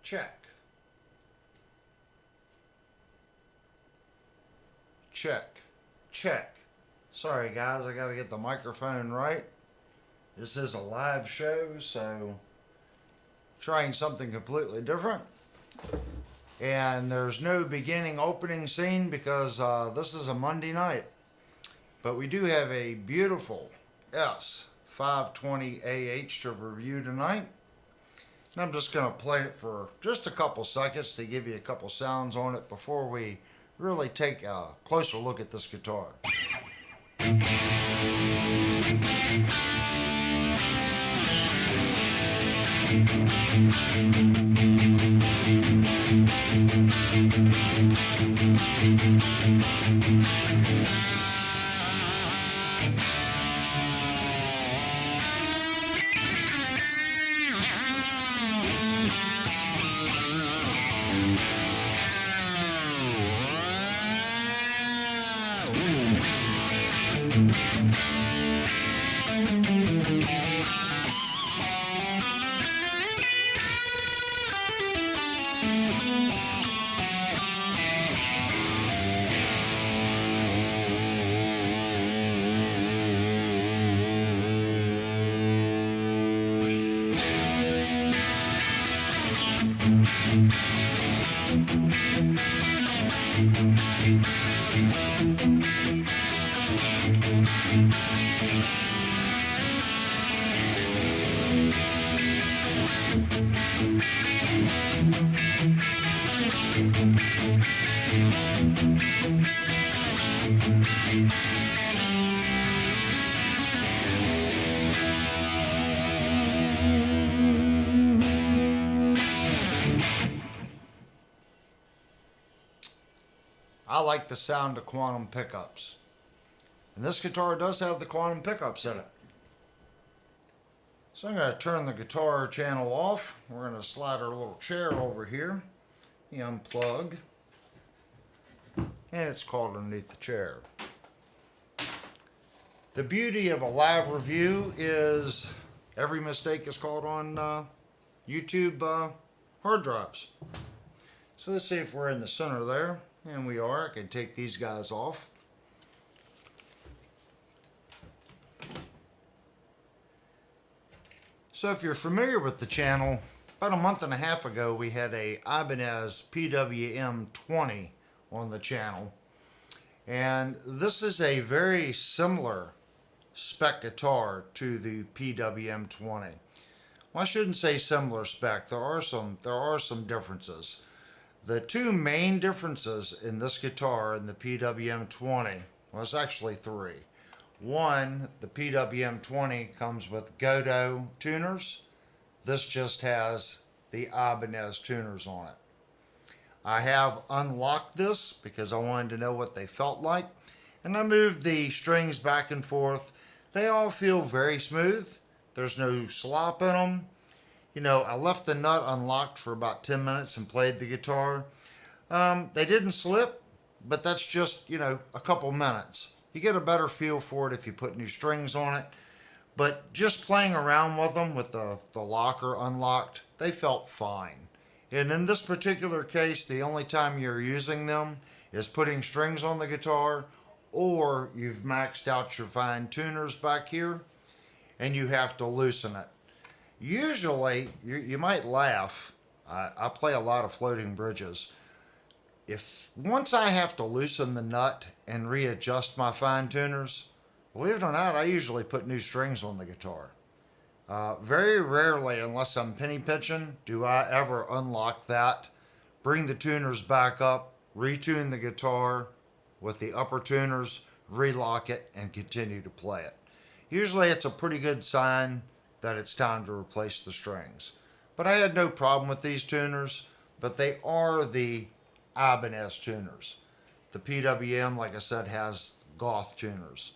Check. Check. Check. Sorry guys, I gotta get the microphone right. This is a live show, so trying something completely different. And there's no beginning opening scene because this is a Monday night. But we do have a beautiful S520AH to review tonight. And I'm just going to play it for just a couple seconds to give you a couple sounds on it before we really take a closer look at this guitar. I like the sound of quantum pickups. And this guitar does have the quantum pickups in it. So I'm going to turn the guitar channel off. We're going to slide our little chair over here. You unplug. And it's called underneath the chair. The beauty of a live review is every mistake is caught on YouTube hard drives. So let's see if we're in the center there. And we are. I can take these guys off. So if you're familiar with the channel, about a month and a half ago we had a Ibanez PWM-20 on the channel. And this is a very similar spec guitar to the PWM-20. Well, I shouldn't say similar spec. There are some differences. The two main differences in this guitar and the PWM-20, well, it's actually three. One, the PWM-20 comes with Godot tuners. This just has the Ibanez tuners on it. I have unlocked this because I wanted to know what they felt like. And I moved the strings back and forth. They all feel very smooth. There's no slop in them. You know, I left the nut unlocked for about 10 minutes and played the guitar. They didn't slip, but that's just, you know, a couple minutes. You get a better feel for it if you put new strings on it. But just playing around with them with the locker unlocked, they felt fine. And in this particular case, the only time you're using them is putting strings on the guitar, or you've maxed out your fine tuners back here and you have to loosen it. Usually, you might laugh, I play a lot of floating bridges. Once I have to loosen the nut and readjust my fine tuners, believe it or not, I usually put new strings on the guitar. Very rarely, unless I'm penny pinching, do I ever unlock that, bring the tuners back up, retune the guitar with the upper tuners, relock it, and continue to play it. Usually it's a pretty good sign that it's time to replace the strings. But I had no problem with these tuners, but they are the Ibanez tuners. The PWM, like I said, has Goth tuners.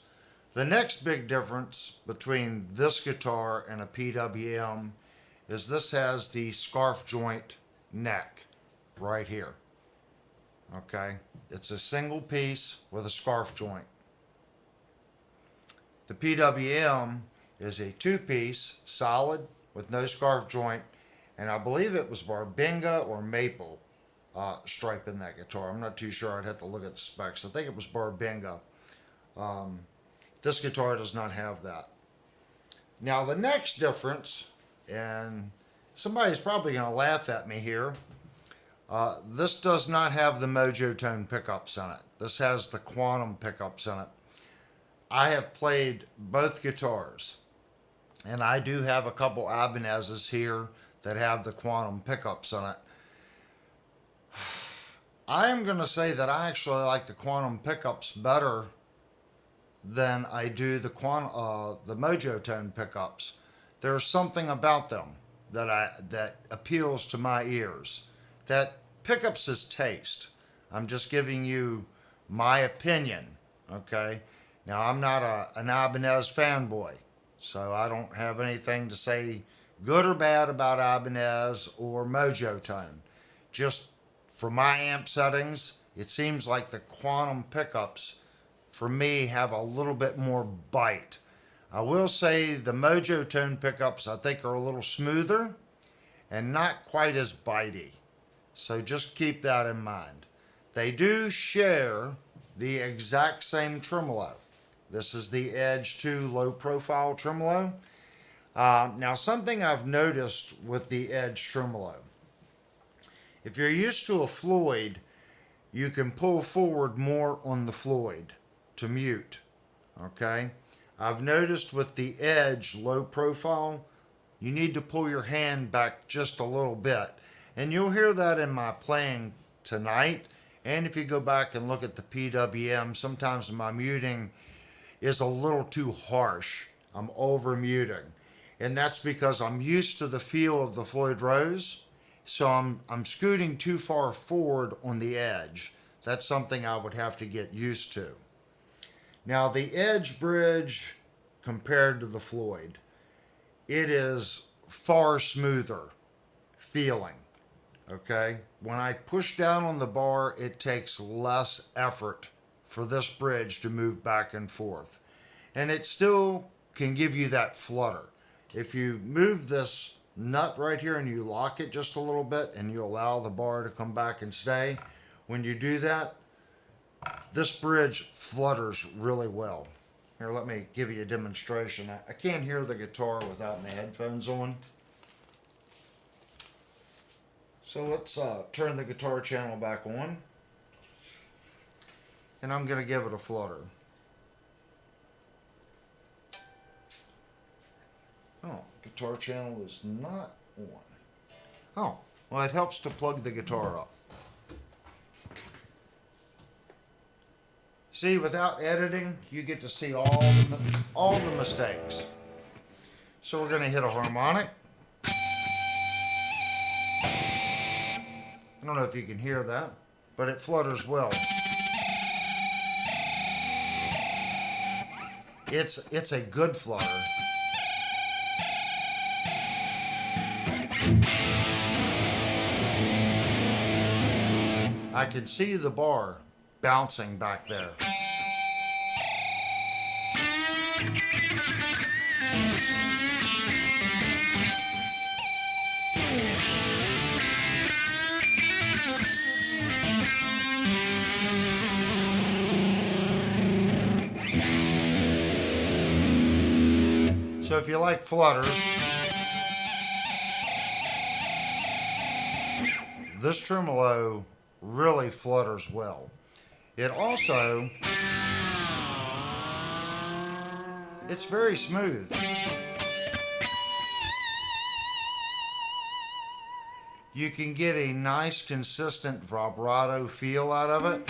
The next big difference between this guitar and a PWM is this has the scarf joint neck right here. Okay, it's a single piece with a scarf joint. The PWM is a two-piece, solid, with no scarf joint, and I believe it was Barbenga or Maple stripe in that guitar. I'm not too sure. I'd have to look at the specs. I think it was Barbenga. This guitar does not have that. Now the next difference, and somebody's probably going to laugh at me here, this does not have the Mojo Tone pickups in it. This has the Quantum pickups in it. I have played both guitars, and I do have a couple Ibanez's here that have the Quantum pickups in it. I am going to say that I actually like the Quantum pickups better than I do the Mojo Tone pickups. There's something about them that appeals to my ears. That pickups is taste. I'm just giving you my opinion, okay? Now, I'm not an Ibanez fanboy, so I don't have anything to say good or bad about Ibanez or Mojo Tone. Just for my amp settings, it seems like the Quantum pickups, for me, have a little bit more bite. I will say the Mojo Tone pickups, I think, are a little smoother and not quite as bitey. So just keep that in mind. They do share the exact same tremolo. This is the Edge 2 low profile tremolo. Now something I've noticed with the Edge tremolo, if you're used to a Floyd, you can pull forward more on the Floyd to mute, okay? I've noticed with the Edge low profile, you need to pull your hand back just a little bit. And you'll hear that in my playing tonight. And if you go back and look at the PWM, sometimes my muting is a little too harsh. I'm over muting. And that's because I'm used to the feel of the Floyd Rose. So I'm scooting too far forward on the Edge. That's something I would have to get used to. Now the Edge bridge compared to the Floyd, it is far smoother feeling. Okay, when I push down on the bar, it takes less effort for this bridge to move back and forth. And it still can give you that flutter. If you move this nut right here and you lock it just a little bit and you allow the bar to come back and stay, when you do that, this bridge flutters really well. Here, let me give you a demonstration. I can't hear the guitar without my headphones on. So let's turn the guitar channel back on. And I'm going to give it a flutter. Oh, guitar channel is not on. Oh, well, it helps to plug the guitar up. See, without editing, you get to see all the mistakes. So we're going to hit a harmonic. I don't know if you can hear that, but it flutters well. It's a good flutter. I can see the bar bouncing back there. So if you like flutters, this tremolo really flutters well. It also, it's very smooth. You can get a nice consistent vibrato feel out of it.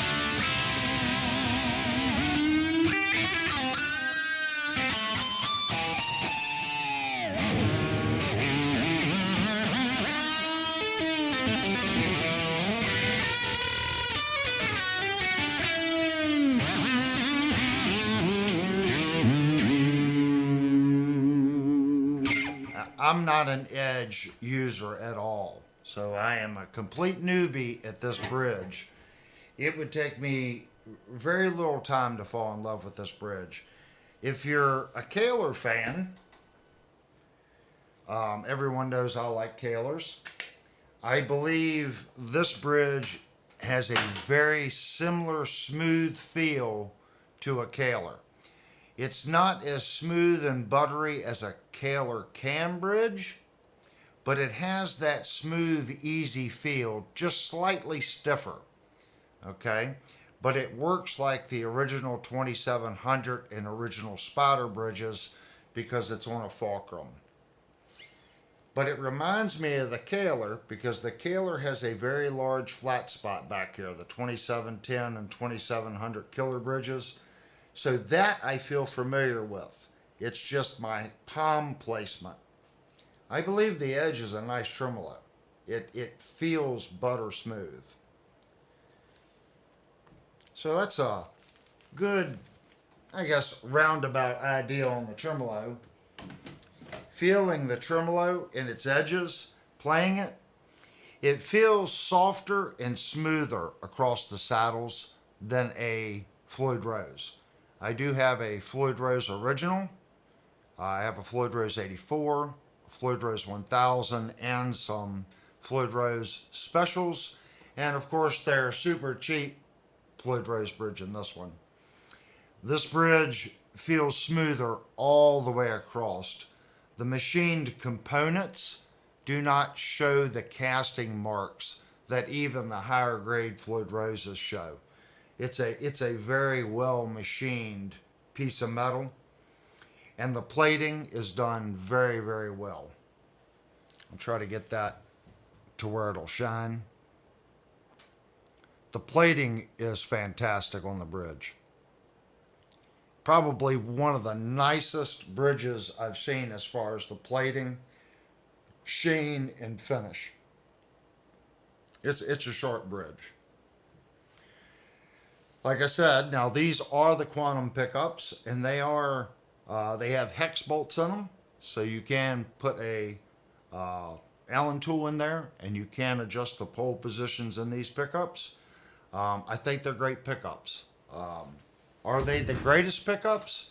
I'm not an Edge user at all, so I am a complete newbie at this bridge. It would take me very little time to fall in love with this bridge. If you're a Kaler fan, Everyone knows I like Kahlers. I believe this bridge has a very similar smooth feel to a Kahler. It's not as smooth and buttery as a Kahler cam bridge, but it has that smooth, easy feel, just slightly stiffer. Okay? But it works like the original 2700 and original Spider bridges because it's on a fulcrum. But it reminds me of the Kahler because the Kahler has a very large flat spot back here, the 2710 and 2700 killer bridges. So that I feel familiar with. It's just my palm placement. I believe the edge is a nice tremolo. It feels butter smooth. So that's a good, I guess, roundabout idea on the tremolo. Feeling the tremolo in its edges, playing it, it feels softer and smoother across the saddles than a Floyd Rose. I do have a Floyd Rose original. I have a Floyd Rose 84, a Floyd Rose 1000, and some Floyd Rose specials. And of course, they're super cheap Floyd Rose bridge in this one. This bridge feels smoother all the way across. The machined components do not show the casting marks that even the higher grade Floyd Roses show. It's a very well machined piece of metal, and the plating is done very, very well. I'll try to get that to where it'll shine. The plating is fantastic on the bridge. Probably one of the nicest bridges I've seen as far as the plating, sheen, and finish. It's a sharp bridge. Like I said, now these are the quantum pickups, and they have hex bolts in them, so you can put a Allen tool in there, and you can adjust the pole positions in these pickups. I think they're great pickups. Are they the greatest pickups?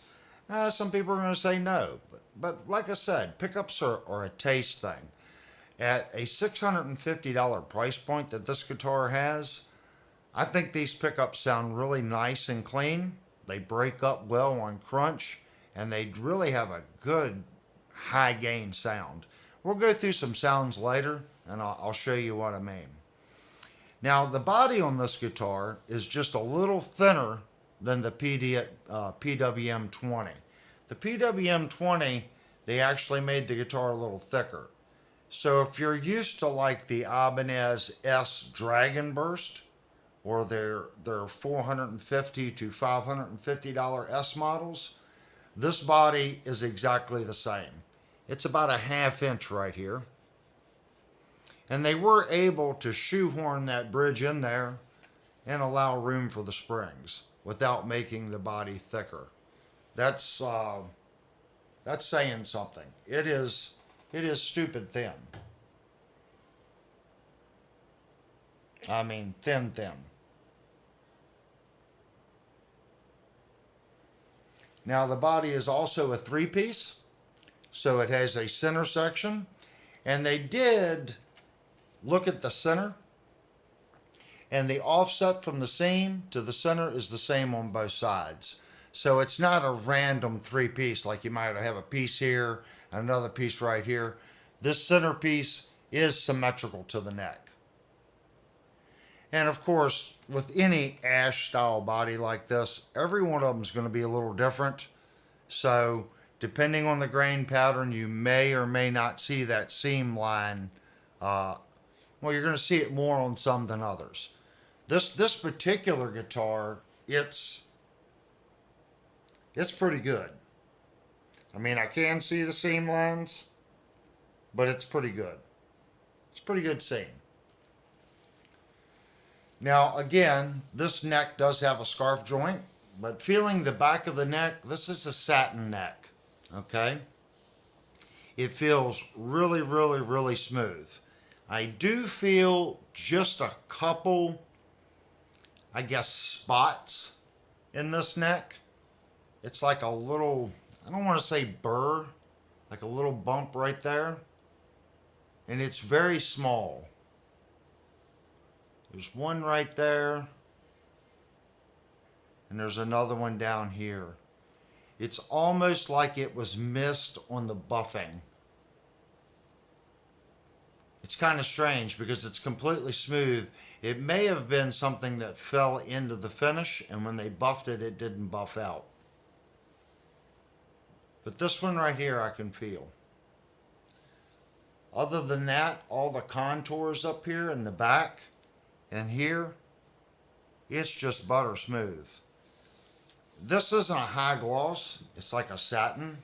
Some people are going to say no. But like I said, pickups are a taste thing. At a $650 price point that this guitar has, I think these pickups sound really nice and clean. They break up well on crunch, and they really have a good high gain sound. We'll go through some sounds later, and I'll show you what I mean. Now, the body on this guitar is just a little thinner than the PWM-20. The PWM-20, they actually made the guitar a little thicker. So if you're used to like the Ibanez S Dragon Burst, or their $450 to $550 S models, this body is exactly the same. It's about a ½ inch right here. And they were able to shoehorn that bridge in there and allow room for the springs without making the body thicker. That's saying something. It is stupid thin. I mean, thin. Now the body is also a 3-piece, so it has a center section, and they did look at the center, and the offset from the seam to the center is the same on both sides. So it's not a random 3-piece like you might have a piece here and another piece right here. This center piece is symmetrical to the neck. And of course, with any ash style body like this, every one of them is going to be a little different. So depending on the grain pattern, you may or may not see that seam line. Well, you're going to see it more on some than others. This particular guitar, it's pretty good. I mean, I can see the seam lines, but it's pretty good. It's pretty good seam. Now, again, this neck does have a scarf joint, but feeling the back of the neck, this is a satin neck, okay? It feels really, really, really smooth. I do feel just a couple, I guess, spots in this neck. It's like a little, I don't want to say burr, like a little bump right there, and it's very small. There's one right there, and there's another one down here. It's almost like it was missed on the buffing. It's kind of strange because it's completely smooth. It may have been something that fell into the finish, and when they buffed it, it didn't buff out. But this one right here I can feel. Other than that, all the contours up here in the back and here, it's just butter smooth. This isn't a high gloss, it's like a satin.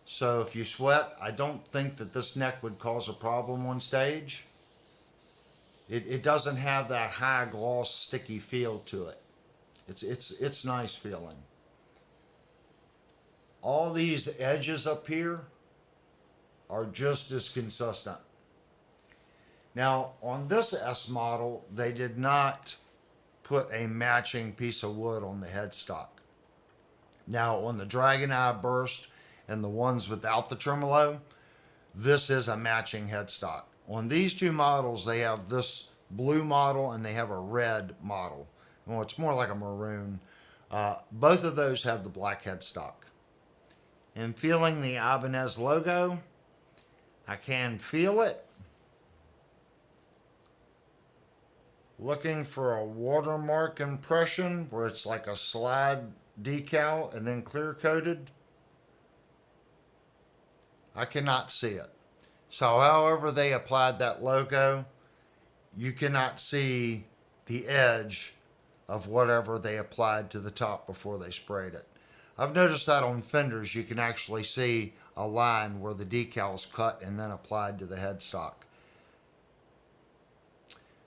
So if you sweat, I don't think that this neck would cause a problem on stage. It doesn't have that high gloss sticky feel to it. It's nice feeling. All these edges up here are just as consistent. Now on this S model, they did not put a matching piece of wood on the headstock. Now on the Dragon Eye Burst and the ones without the tremolo, this is a matching headstock. On these two models, they have this blue model and they have a red model. Well, it's more like a maroon. Both of those have the black headstock. And feeling the Ibanez logo, I can feel it. Looking for a watermark impression where it's like a slide decal and then clear coated. I cannot see it. So however they applied that logo, you cannot see the edge of whatever they applied to the top before they sprayed it. I've noticed that on fenders you can actually see a line where the decal is cut and then applied to the headstock.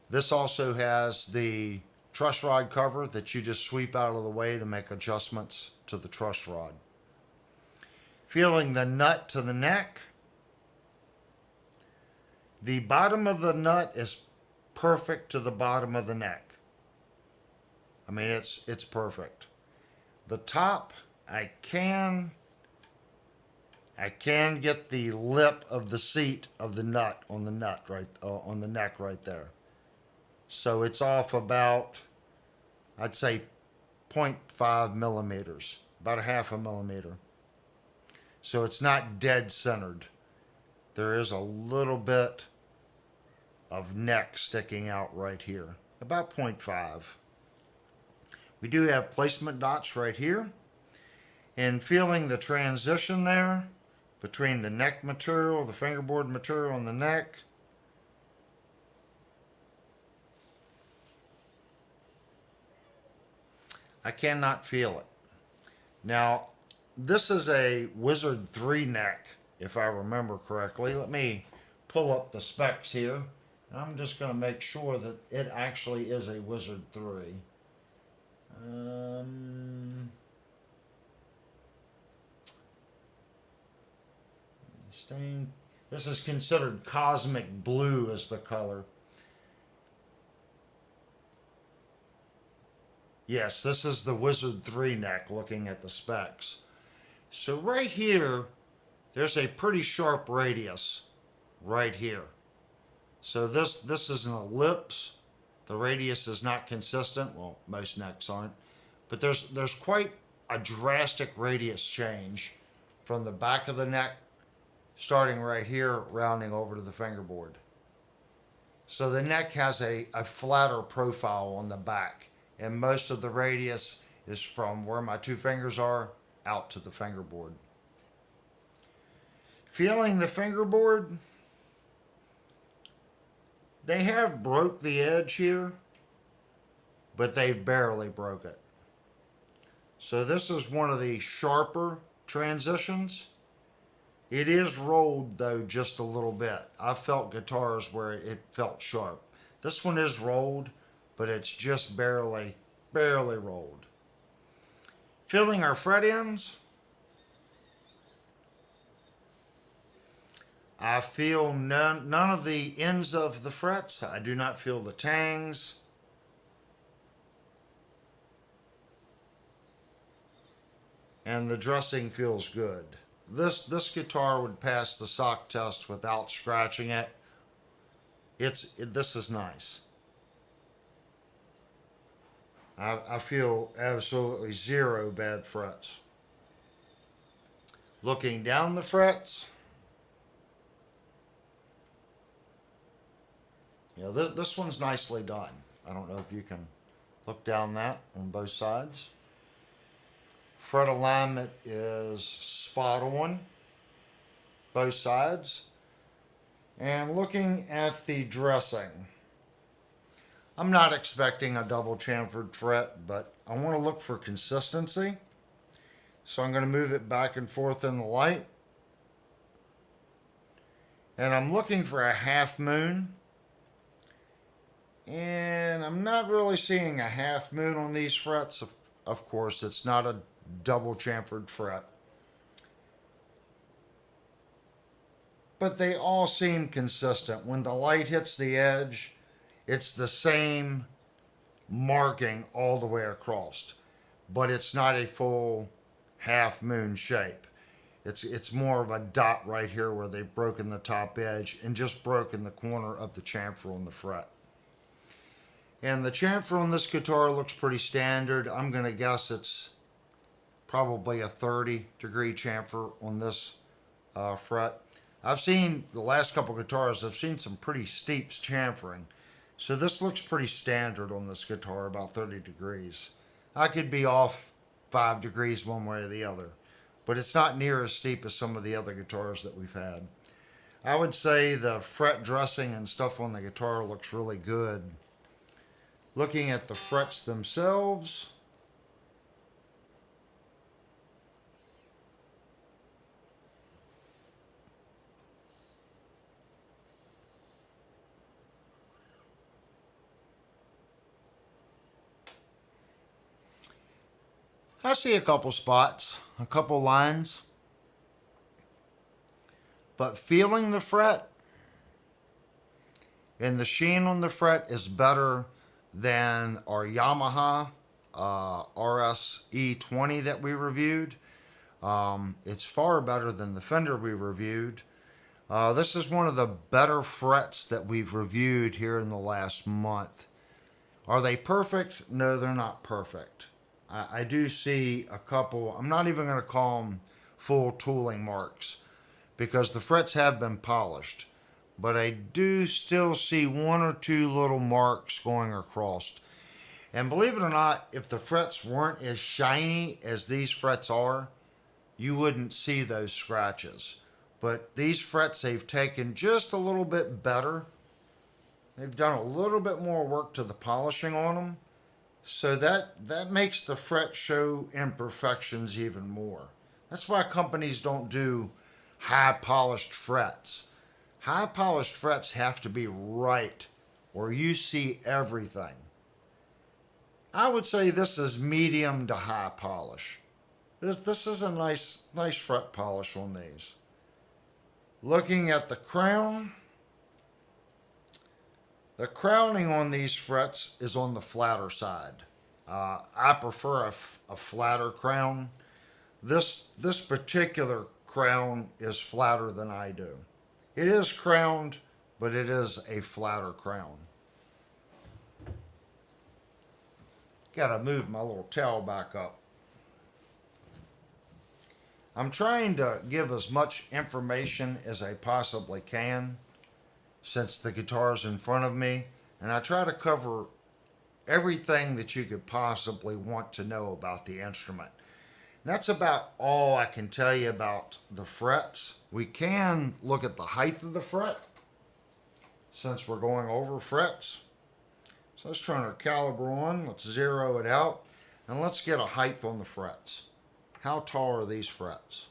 This also has the truss rod cover that you just sweep out of the way to make adjustments to the truss rod. Feeling the nut to the neck. The bottom of the nut is perfect to the bottom of the neck. I mean, it's perfect. The top, I can get the lip of the seat of the nut on the neck right there. So it's off about, I'd say 0.5 millimeters, about a half a millimeter. So it's not dead centered. There is a little bit of neck sticking out right here, about 0.5. We do have placement dots right here. And feeling the transition there between the neck material, the fingerboard material on the neck, I cannot feel it. Now, this is a Wizard 3 neck, if I remember correctly. Let me pull up the specs here. I'm just going to make sure that it actually is a Wizard 3. This is considered cosmic blue as the color. Yes, this is the Wizard 3 neck looking at the specs. So right here, there's a pretty sharp radius right here. So this is an ellipse. The radius is not consistent. Well, most necks aren't. But there's quite a drastic radius change from the back of the neck, starting right here, rounding over to the fingerboard. So the neck has a flatter profile on the back. And most of the radius is from where my two fingers are out to the fingerboard. Feeling the fingerboard, they have broke the edge here, but they barely broke it. So this is one of the sharper transitions. It is rolled though just a little bit. I've felt guitars where it felt sharp. This one is rolled, but it's just barely rolled. Feeling our fret ends. I feel none of the ends of the frets. I do not feel the tangs. And the dressing feels good. this guitar would pass the sock test without scratching it. This is nice. I feel absolutely zero bad frets. Looking down the frets, this one's nicely done. I don't know if you can look down that on both sides. Fret alignment is spot on, both sides. And looking at the dressing, I'm not expecting a double chamfered fret, but I want to look for consistency. So I'm going to move it back and forth in the light. And I'm looking for a half moon. And I'm not really seeing a half moon on these frets. Of course, it's not a double chamfered fret. But they all seem consistent. When the light hits the edge, it's the same marking all the way across. But it's not a full half moon shape. It's more of a dot right here where they've broken the top edge and just broken the corner of the chamfer on the fret. And the chamfer on this guitar looks pretty standard. I'm going to guess it's probably a 30-degree chamfer on this fret. I've seen the last couple guitars, I've seen some pretty steep chamfering. So this looks pretty standard on this guitar, about 30 degrees. I could be off 5 degrees one way or the other, but it's not near as steep as some of the other guitars that we've had. I would say the fret dressing and stuff on the guitar looks really good. Looking at the frets themselves, I see a couple spots, a couple lines, but feeling the fret and the sheen on the fret is better than our Yamaha RS-E20 that we reviewed. It's far better than the Fender we reviewed. This is one of the better frets that we've reviewed here in the last month. Are they perfect? No, they're not perfect. I do see a couple, I'm not even going to call them full tooling marks because the frets have been polished. But I do still see one or two little marks going across. And believe it or not, if the frets weren't as shiny as these frets are, you wouldn't see those scratches. But these frets, they've taken just a little bit better. They've done a little bit more work to the polishing on them. So that makes the fret show imperfections even more. That's why companies don't do high polished frets. High polished frets have to be right, or you see everything. I would say this is medium to high polish. This is a nice fret polish on these. Looking at the crown, the crowning on these frets is on the flatter side. I prefer a flatter crown. This particular crown is flatter than I do. It is crowned, but it is a flatter crown. Gotta move my little towel back up. I'm trying to give as much information as I possibly can since the guitar's in front of me, and I try to cover everything that you could possibly want to know about the instrument. That's about all I can tell you about the frets. We can look at the height of the fret since we're going over frets. So let's turn our caliber on, let's zero it out, and let's get a height on the frets. How tall are these frets?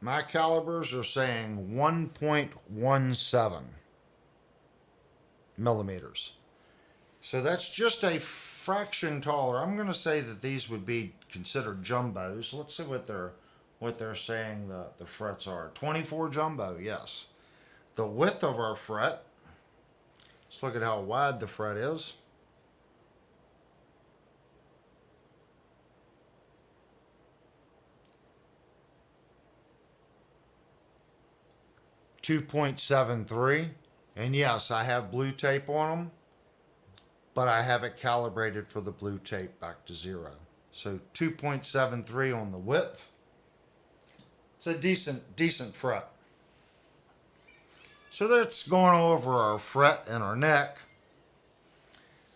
My calibers are saying 1.17 millimeters. So that's just a fraction taller. I'm going to say that these would be considered jumbos. Let's see what they're saying the frets are. 24 jumbo, yes. The width of our fret Let's look at how wide the fret is. .73, and yes, I have blue tape on them, but I have it calibrated for the blue tape back to 0. So 2.73 on the width. It's a decent fret. So that's going over our fret and our neck.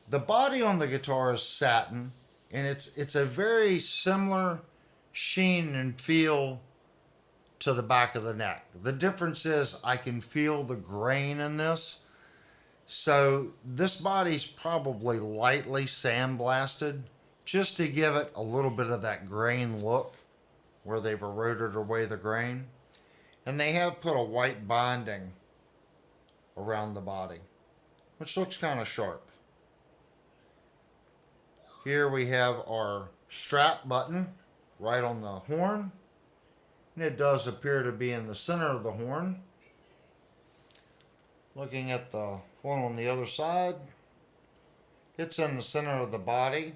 The body on the guitar is satin, and it's a very similar sheen and feel to the back of the neck. The difference is I can feel the grain in this. So this body's probably lightly sandblasted just to give it a little bit of that grain look where they've eroded away the grain. And they have put a white binding around the body, which looks kind of sharp. Here we have our strap button right on the horn. And it does appear to be in the center of the horn. Looking at the one on the other side, it's in the center of the body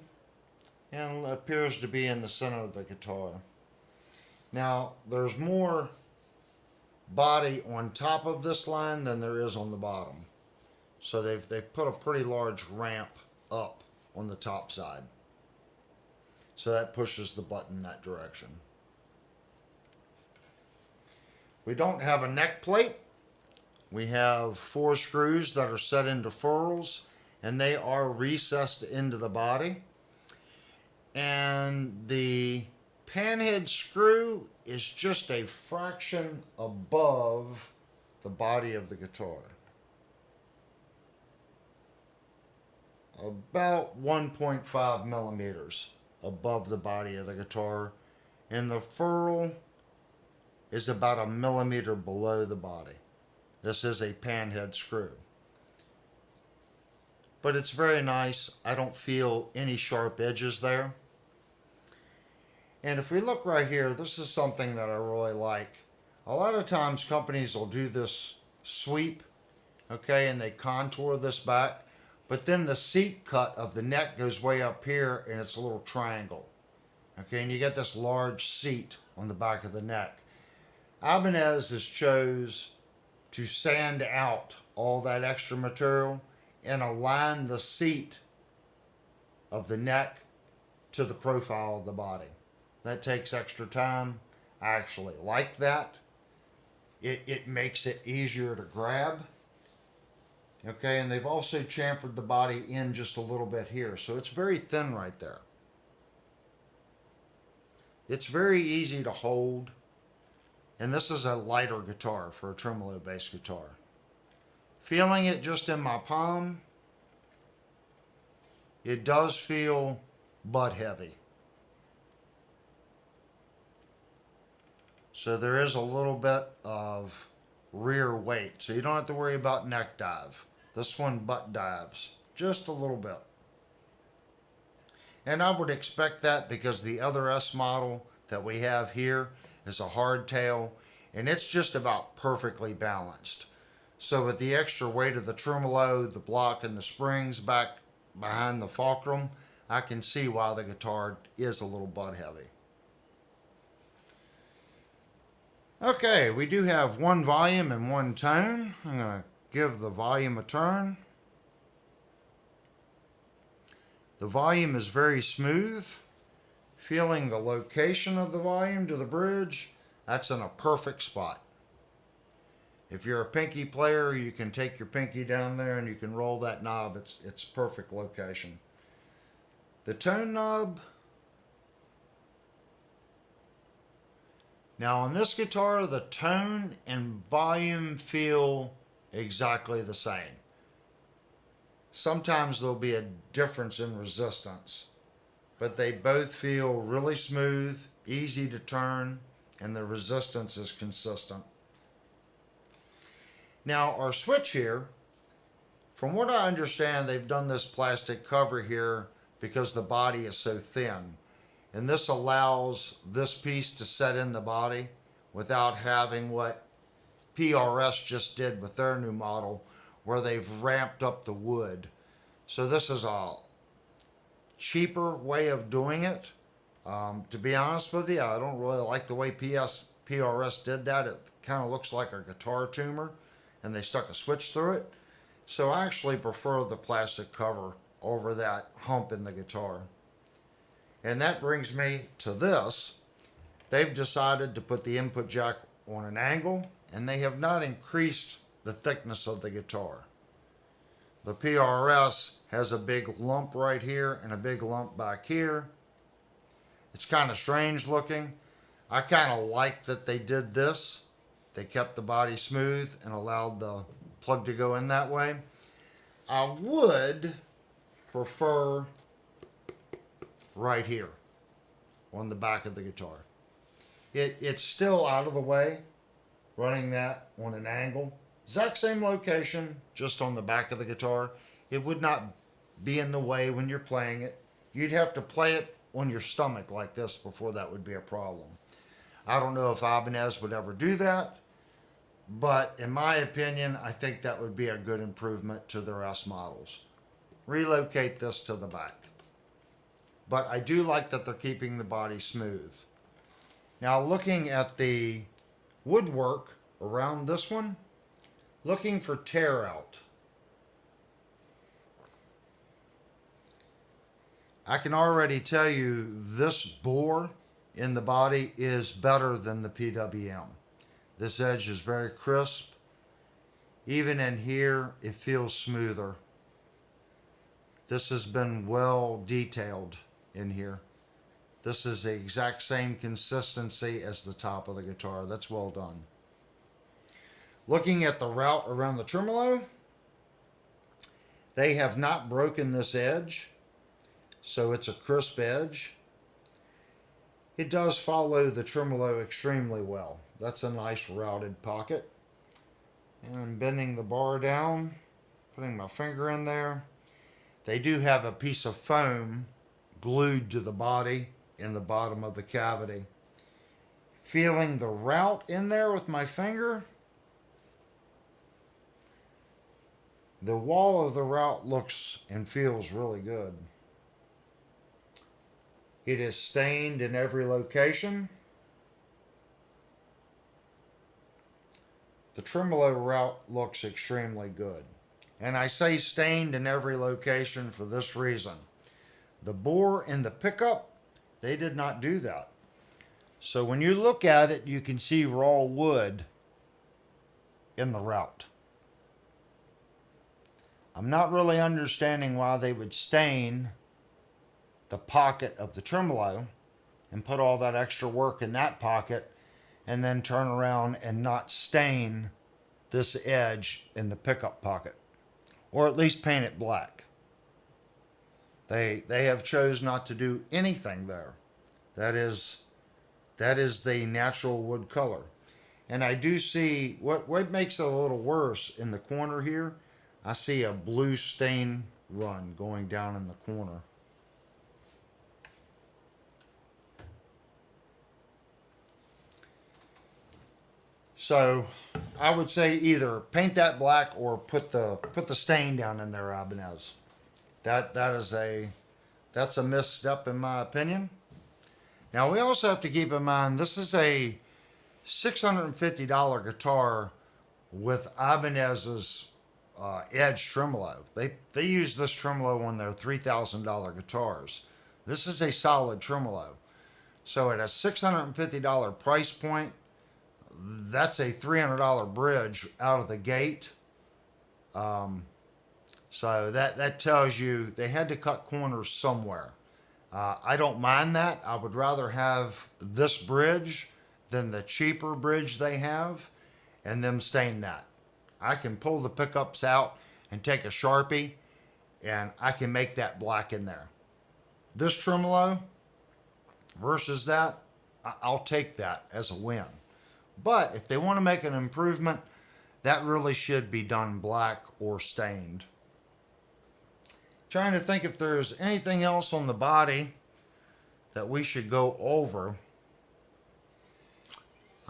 and appears to be in the center of the guitar. Now, there's more body on top of this line than there is on the bottom. So they've put a pretty large ramp up on the top side. So that pushes the button that direction. We don't have a neck plate. We have 4 screws that are set into ferrules, and they are recessed into the body. And the panhead screw is just a fraction above the body of the guitar. About 1.5 millimeters above the body of the guitar. And the ferrule is about 1 millimeter below the body. This is a panhead screw. But it's very nice. I don't feel any sharp edges there. And if we look right here, this is something that I really like. A lot of times companies will do this sweep, okay, and they contour this back, but then the seat cut of the neck goes way up here and it's a little triangle. Okay, and you get this large seat on the back of the neck. Ibanez has chose to sand out all that extra material and align the seat of the neck to the profile of the body. That takes extra time. I actually like that. It makes it easier to grab. Okay, and they've also chamfered the body in just a little bit here, so it's very thin right there. It's very easy to hold. And this is a lighter guitar for a tremolo bass guitar. Feeling it just in my palm, it does feel butt heavy. So there is a little bit of rear weight. So you don't have to worry about neck dive. This one butt dives just a little bit. And I would expect that because the other S model that we have here is a hardtail, and it's just about perfectly balanced. So with the extra weight of the tremolo, the block, and the springs back behind the fulcrum, I can see why the guitar is a little butt heavy. Okay, we do have one volume and one tone. I'm going to give the volume a turn. The volume is very smooth. Feeling the location of the volume to the bridge, that's in a perfect spot. If you're a pinky player, you can take your pinky down there and you can roll that knob. It's perfect location. The tone knob. Now on this guitar, the tone and volume feel exactly the same. Sometimes there'll be a difference in resistance, but they both feel really smooth, easy to turn, and the resistance is consistent. Now our switch here, from what I understand, they've done this plastic cover here because the body is so thin. And this allows this piece to set in the body without having what PRS just did with their new model, where they've ramped up the wood. So this is a cheaper way of doing it. To be honest with you, I don't really like the way PRS did that. It kind of looks like a guitar tuner, and they stuck a switch through it. So I actually prefer the plastic cover over that hump in the guitar. And that brings me to this. They've decided to put the input jack on an angle, and they have not increased the thickness of the guitar. The PRS has a big lump right here and a big lump back here. It's kind of strange looking. I kind of like that they did this. They kept the body smooth and allowed the plug to go in that way. I would prefer right here on the back of the guitar. It's still out of the way, running that on an angle. Exact same location, just on the back of the guitar. It would not be in the way when you're playing it. You'd have to play it on your stomach like this before that would be a problem. I don't know if Ibanez would ever do that, but in my opinion, I think that would be a good improvement to their S models. Relocate this to the back. But I do like that they're keeping the body smooth. Now looking at the woodwork around this one, looking for tear out. I can already tell you this bore in the body is better than the PWM. This edge is very crisp. Even in here, it feels smoother. This has been well detailed in here. This is the exact same consistency as the top of the guitar. That's well done. Looking at the route around the tremolo, they have not broken this edge, so it's a crisp edge. It does follow the tremolo extremely well. That's a nice routed pocket. And I'm bending the bar down, putting my finger in there. They do have a piece of foam glued to the body in the bottom of the cavity. Feeling the route in there with my finger, the wall of the route looks and feels really good. It is stained in every location. The tremolo route looks extremely good. And I say stained in every location for this reason. The bore in the pickup, they did not do that. So when you look at it, you can see raw wood in the route. I'm not really understanding why they would stain the pocket of the tremolo and put all that extra work in that pocket and then turn around and not stain this edge in the pickup pocket, or at least paint it black. They have chose not to do anything there. That is the natural wood color. And I do see what makes it a little worse in the corner here. I see a blue stain run going down in the corner. So I would say either paint that black or put the stain down in there, Ibanez. That's a misstep in my opinion. Now we also have to keep in mind this is a $650 guitar with Ibanez's Edge tremolo. They use this tremolo on their $3,000 guitars. This is a solid tremolo. So at a $650 price point, that's a $300 bridge out of the gate. So that tells you they had to cut corners somewhere. I don't mind that. I would rather have this bridge than the cheaper bridge they have and them stain that. I can pull the pickups out and take a Sharpie and I can make that black in there. This tremolo versus that, I'll take that as a win. But if they want to make an improvement, that really should be done black or stained. Trying to think if there's anything else on the body that we should go over.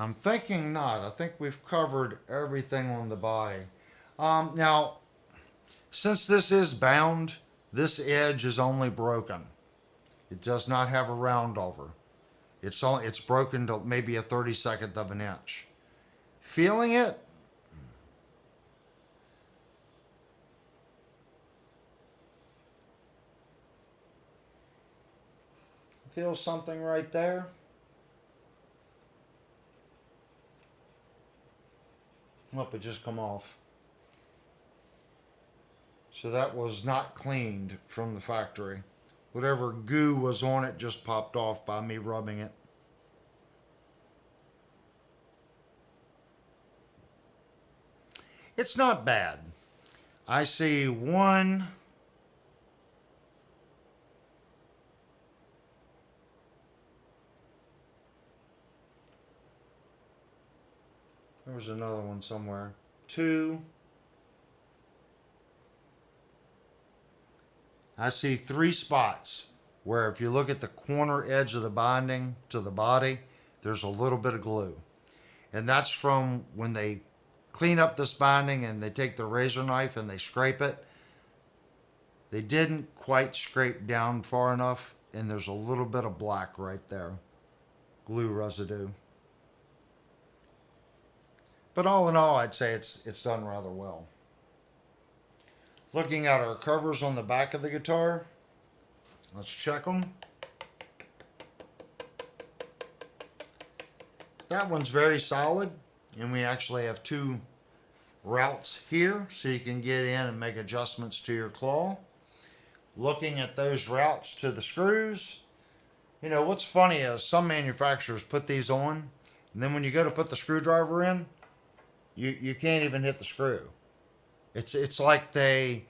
I'm thinking not. I think we've covered everything on the body. Now, Since this is bound, this edge is only broken. It does not have a round over. It's broken to maybe a 32nd of an inch. Feeling it? Feel something right there? Nope, it just come off. So that was not cleaned from the factory. Whatever goo was on it just popped off by me rubbing it. It's not bad. I see one, there was another one somewhere, two, I see three spots where if you look at the corner edge of the binding to the body, there's a little bit of glue. And that's from when they clean up this binding and they take the razor knife and they scrape it. They didn't quite scrape down far enough, and there's a little bit of black right there, glue residue. But all in all, I'd say it's done rather well. Looking at our covers on the back of the guitar, let's check them. That one's very solid, and we actually have two routes here so you can get in and make adjustments to your claw. Looking at those routes to the screws, you know what's funny is some manufacturers put these on, and then when you go to put the screwdriver in, you can't even hit the screw. It's like they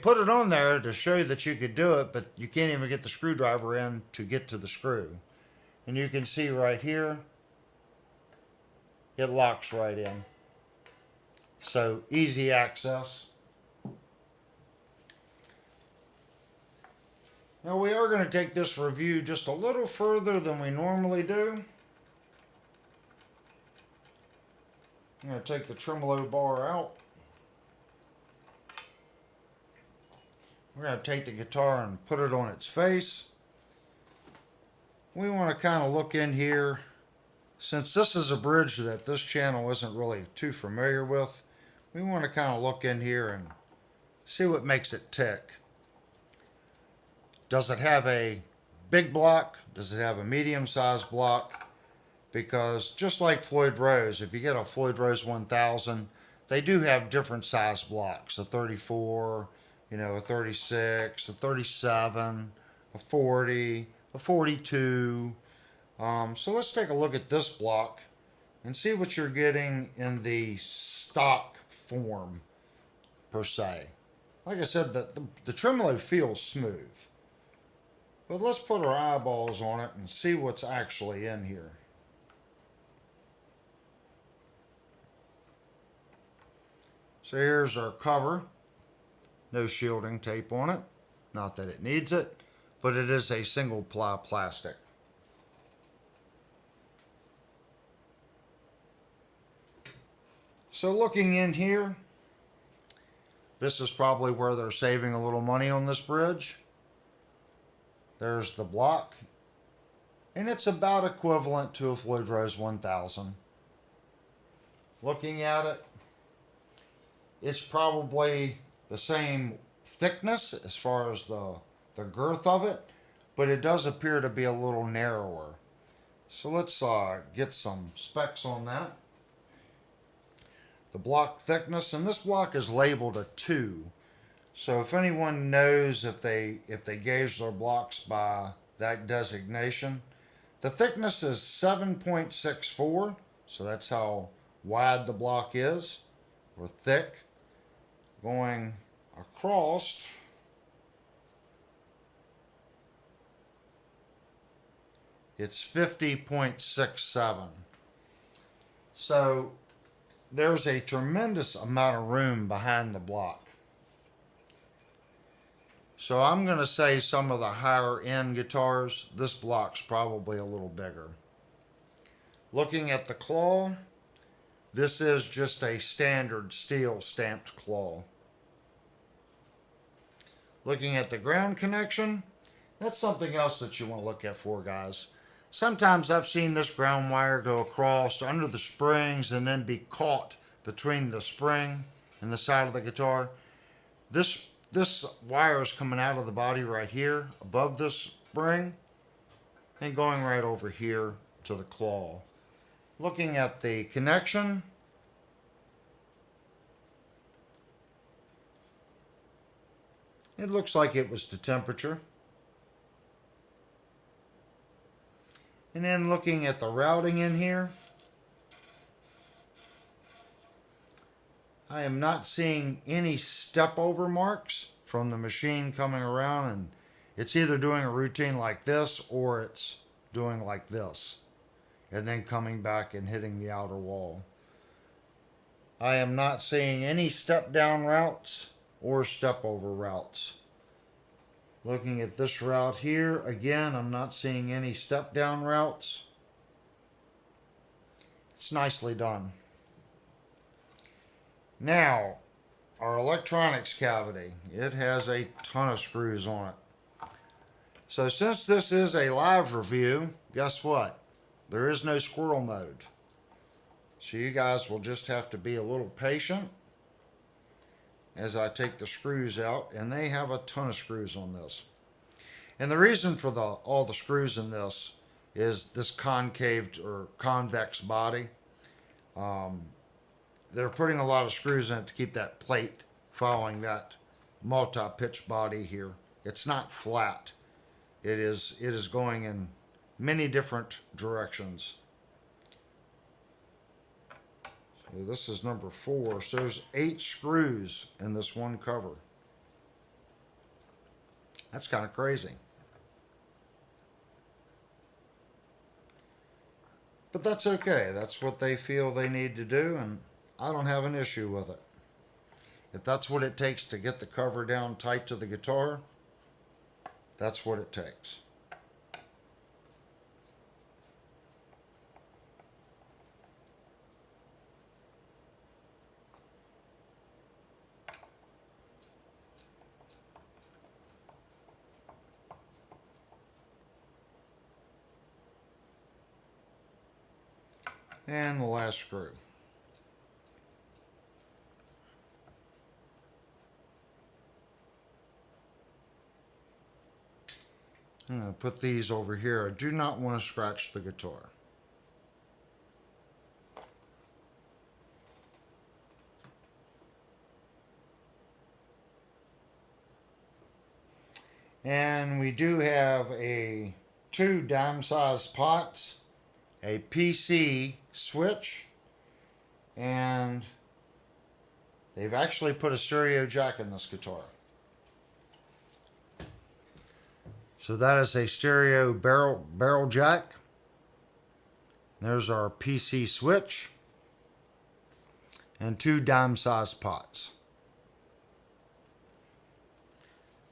put it on there to show that you could do it, but you can't even get the screwdriver in to get to the screw. And you can see right here, it locks right in. So easy access. Now we are going to take this review just a little further than we normally do. I'm going to take the tremolo bar out. We're going to take the guitar and put it on its face. We want to kind of look in here. Since this is a bridge that this channel isn't really too familiar with, we want to kind of look in here and see what makes it tick. Does it have a big block? Does it have a medium-sized block? Because just like Floyd Rose, if you get a Floyd Rose 1000, they do have different size blocks, a 34, a 36, a 37, a 40, a 42. So let's take a look at this block and see what you're getting in the stock form per se. Like I said, the tremolo feels smooth. But let's put our eyeballs on it and see what's actually in here. So here's our cover. No shielding tape on it. Not that it needs it, but it is a single ply plastic. So looking in here, this is probably where they're saving a little money on this bridge. There's the block, and it's about equivalent to a Floyd Rose 1000. Looking at it, it's probably the same thickness as far as the girth of it, but it does appear to be a little narrower. So let's get some specs on that. The block thickness, and this block is labeled a 2. So if anyone knows if they gauge their blocks by that designation, the thickness is 7.64, so that's how wide the block is, or thick. Going across, it's 50.67. So there's a tremendous amount of room behind the block. So I'm going to say some of the higher end guitars, this block's probably a little bigger. Looking at the claw, this is just a standard steel stamped claw. Looking at the ground connection, that's something else that you want to look at for, guys. Sometimes I've seen this ground wire go across under the springs and then be caught between the spring and the side of the guitar. This wire is coming out of the body right here above this spring and going right over here to the claw. Looking at the connection, it looks like it was to temperature. And then looking at the routing in here, I am not seeing any step over marks from the machine coming around, and it's either doing a routine like this or it's doing like this and then coming back and hitting the outer wall. I am not seeing any step down routes or step over routes. Looking at this route here, again, I'm not seeing any step down routes. It's nicely done. Now, our electronics cavity, it has a ton of screws on it. So since this is a live review, guess what? There is no squirrel mode. So you guys will just have to be a little patient as I take the screws out, and they have a ton of screws on this. And the reason for all the screws in this is this concaved or convex body. They're putting a lot of screws in it to keep that plate following that multi-pitch body here. It's not flat. It is going in many different directions. So this is number 4. So there's 8 screws in this one cover. That's kind of crazy. But that's okay. That's what they feel they need to do, and I don't have an issue with it. If that's what it takes to get the cover down tight to the guitar, that's what it takes. And the last screw. I'm going to put these over here. I do not want to scratch the guitar. And we do have 2 dime-sized pots, a PC switch, and they've actually put a stereo jack in this guitar. So that is a stereo barrel jack. There's our PC switch and 2 dime-sized pots.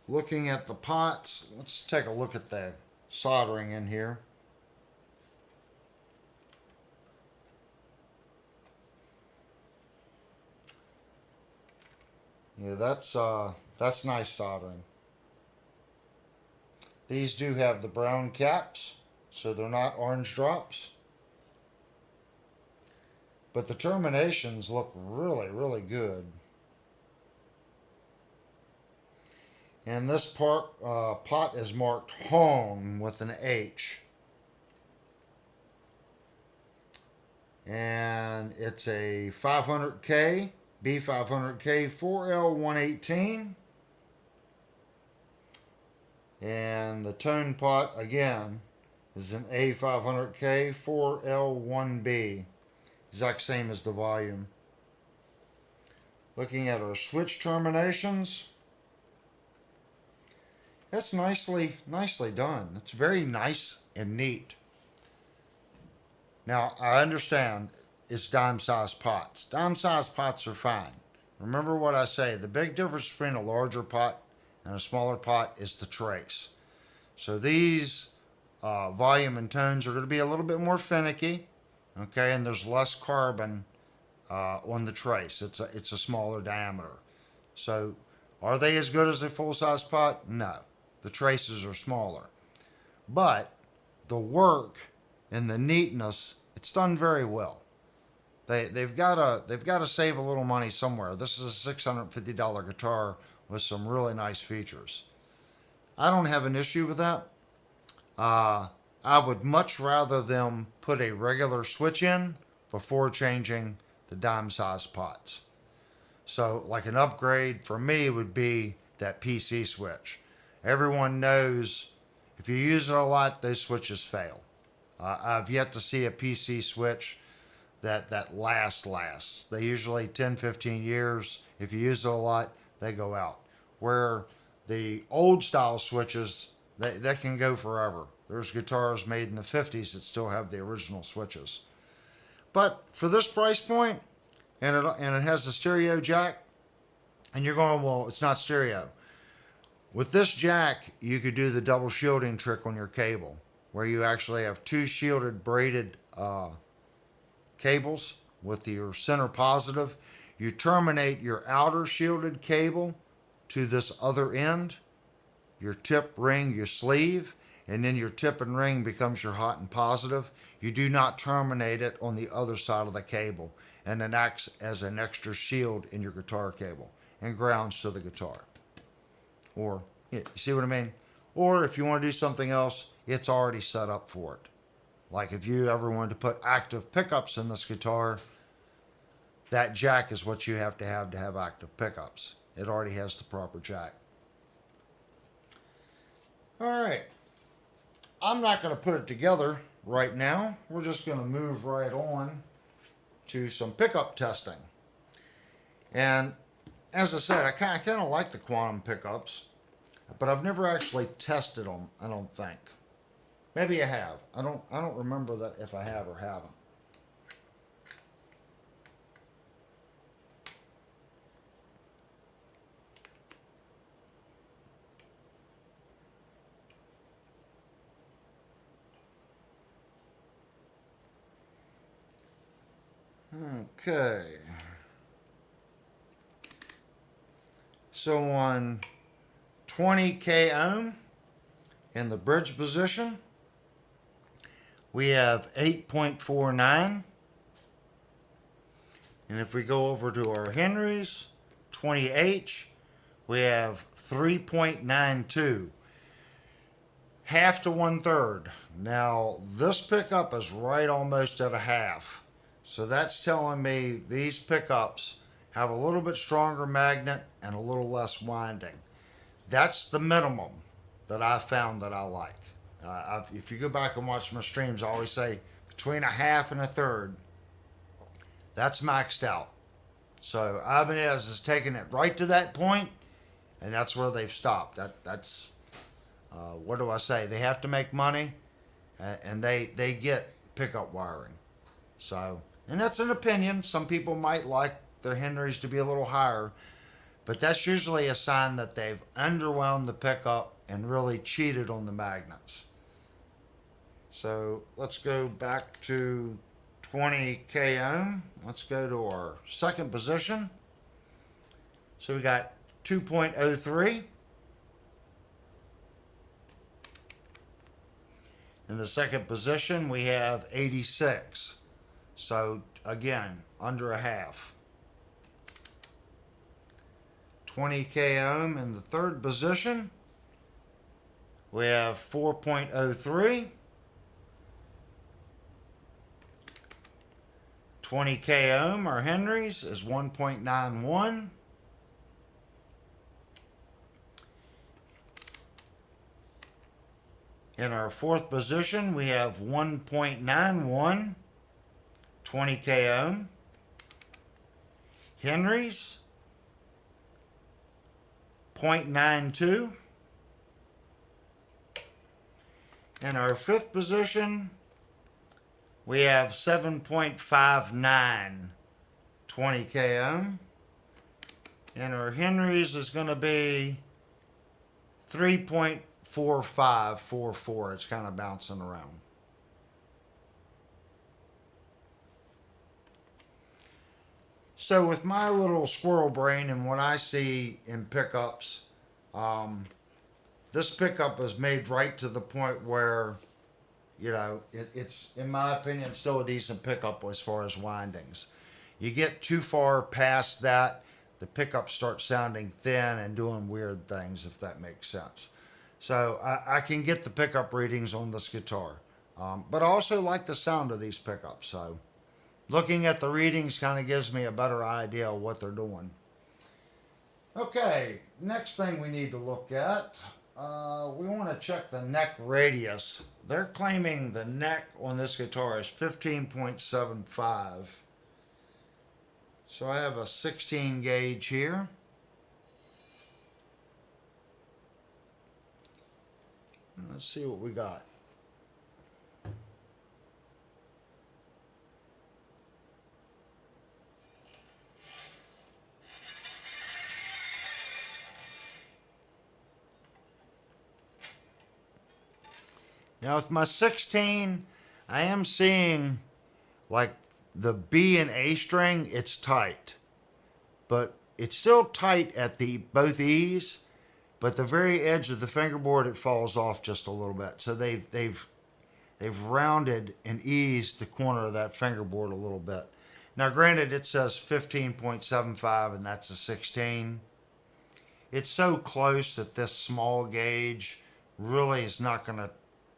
Looking at the pots, let's take a look at the soldering in here. Yeah, that's nice soldering. These do have the brown caps, so they're not orange drops. But the terminations look really, really good. And this pot is marked home with an H. And it's a 500K, B500K 4L118. And the tone pot, again, is an A500K 4L1B. Exact same as the volume. Looking at our switch terminations, that's nicely done. It's very nice and neat. Now, I understand it's dime-sized pots. Dime-sized pots are fine. Remember what I say, the big difference between a larger pot and a smaller pot is the trace. So these volume and tones are going to be a little bit more finicky, okay, and there's less carbon on the trace. It's a smaller diameter. So Are they as good as a full-size pot? No. The traces are smaller. But the work and the neatness, it's done very well. They've got to save a little money somewhere. This is a $650 guitar with some really nice features. I don't have an issue with that. I would much rather them put a regular switch in before changing the dime size pots. So like an upgrade for me would be that PC switch. Everyone knows if you use it a lot, those switches fail. I've yet to see a PC switch that lasts. They usually 10, 15 years. If you use it a lot, they go out. Where the old style switches, they can go forever. There's guitars made in the 50s that still have the original switches. But for this price point, and it has a stereo jack, and you're going, well, it's not stereo. With this jack, you could do the double shielding trick on your cable, where you actually have two shielded braided cables with your center positive. You terminate your outer shielded cable to this other end, your tip, ring, your sleeve, and then your tip and ring becomes your hot and positive. You do not terminate it on the other side of the cable, and it acts as an extra shield in your guitar cable and grounds to the guitar. Or, you see what I mean? Or if you want to do something else, it's already set up for it. Like if you ever wanted to put active pickups in this guitar, that jack is what you have to have active pickups. It already has the proper jack. All right. I'm not going to put it together right now. We're just going to move right on to some pickup testing. And as I said, I kind of like the Quantum pickups, but I've never actually tested them, I don't think. Maybe I have. I don't remember that if I have or haven't. Okay. So on 20K ohm in the bridge position, we have 8.49. And if we go over to our Henrys, 20H, we have 3.92. Half to 1/3. Now, this pickup is right almost at a half. So that's telling me these pickups have a little bit stronger magnet and a little less winding. That's the minimum that I found that I like. If you go back and watch my streams, I always say between a half and a third. That's maxed out. So Ibanez is taking it right to that point, and that's where they've stopped. That's what do I say? They have to make money, and they get pickup wiring. So, and that's an opinion. Some people might like their Henrys to be a little higher, but that's usually a sign that they've underwound the pickup and really cheated on the magnets. So let's go back to 20K ohm. Let's go to our second position. So we got 2.03. In the second position, we have 86. So again, under a half. 20K ohm in the third position, we have 4.03. 20K ohm, our Henrys, is 1.91. In our fourth position, we have 1.91, 20K ohm. Henrys, 0.92. In our fifth position, we have 7.59, 20K ohm. And our Henrys is going to be 3.4544. It's kind of bouncing around. So with my little squirrel brain and what I see in pickups, this pickup is made right to the point where, it's, in my opinion, still a decent pickup as far as windings. You get too far past that, the pickup starts sounding thin and doing weird things, if that makes sense. So I can get the pickup readings on this guitar. But I also like the sound of these pickups. So looking at the readings kind of gives me a better idea of what they're doing. Okay, next thing we need to look at, we want to check the neck radius. They're claiming the neck on this guitar is 15.75. So I have a 16 gauge here. Let's see what we got. Now with my 16, I am seeing like the B and A string, it's tight. But it's still tight at the both E's, but the very edge of the fingerboard it falls off just a little bit. So they've rounded and eased the corner of that fingerboard a little bit. Now granted it says 15.75 and that's a 16. It's so close that this small gauge really is not going to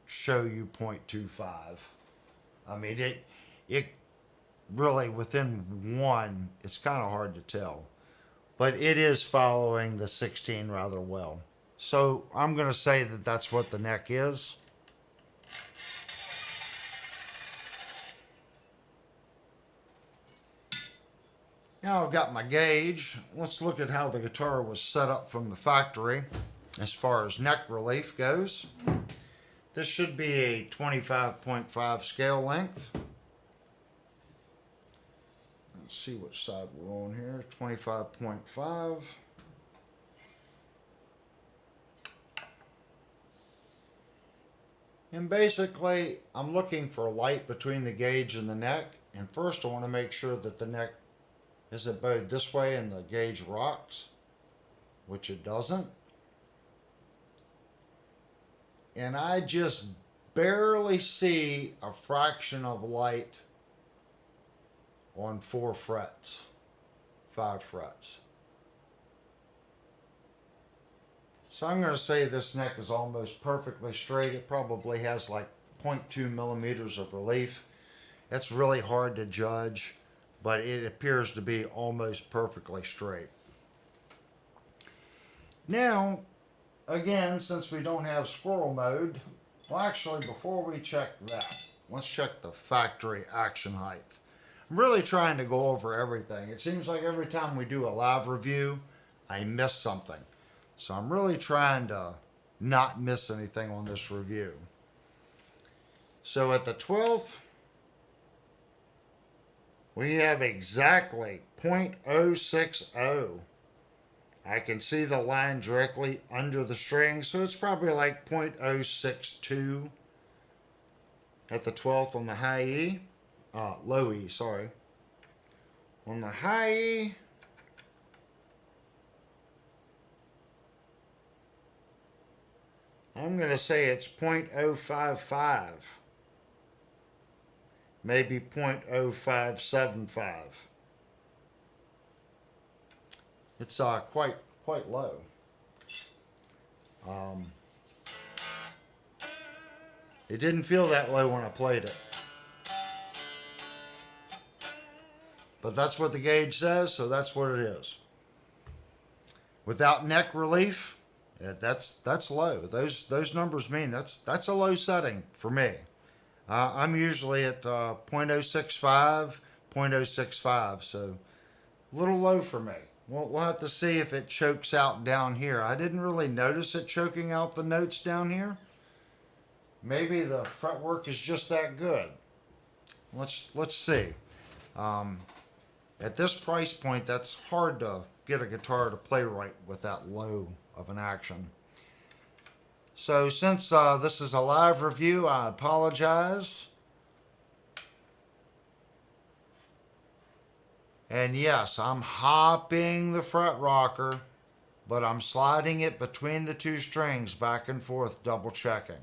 show you 0.25. I mean it really within one, it's kind of hard to tell. But it is following the 16 rather well. So I'm going to say that that's what the neck is. Now I've got my gauge. Let's look at how the guitar was set up from the factory as far as neck relief goes. This should be a 25.5 scale length. Let's see which side we're on here. 25.5. And basically, I'm looking for light between the gauge and the neck. And first I want to make sure that the neck isn't bowed this way and the gauge rocks, which it doesn't. And I just barely see a fraction of light on 4 frets, 5 frets. So I'm going to say this neck is almost perfectly straight. It probably has like 0.2 millimeters of relief. It's really hard to judge, but it appears to be almost perfectly straight. Now, again, since we don't have squirrel mode, well actually before we check that, let's check the factory action height. I'm really trying to go over everything. It seems like every time we do a live review, I miss something. So I'm really trying to not miss anything on this review. So at the 12th, we have exactly 0.060. I can see the line directly under the string, so it's probably like 0.062 at the 12th on the high E. Low E, sorry. On the high E, I'm going to say it's 0.055. Maybe 0.0575. It's quite low. It didn't feel that low when I played it. But that's what the gauge says, so that's what it is. Without neck relief, that's low. Those numbers mean that's a low setting for me. I'm usually at 0.065, 0.065, so a little low for me. We'll have to see if it chokes out down here. I didn't really notice it choking out the notes down here. Maybe the fretwork is just that good. Let's see. At this price point, that's hard to get a guitar to play right with that low of an action. So since this is a live review, I apologize. And yes, I'm hopping the fret rocker, but I'm sliding it between the two strings back and forth, double checking.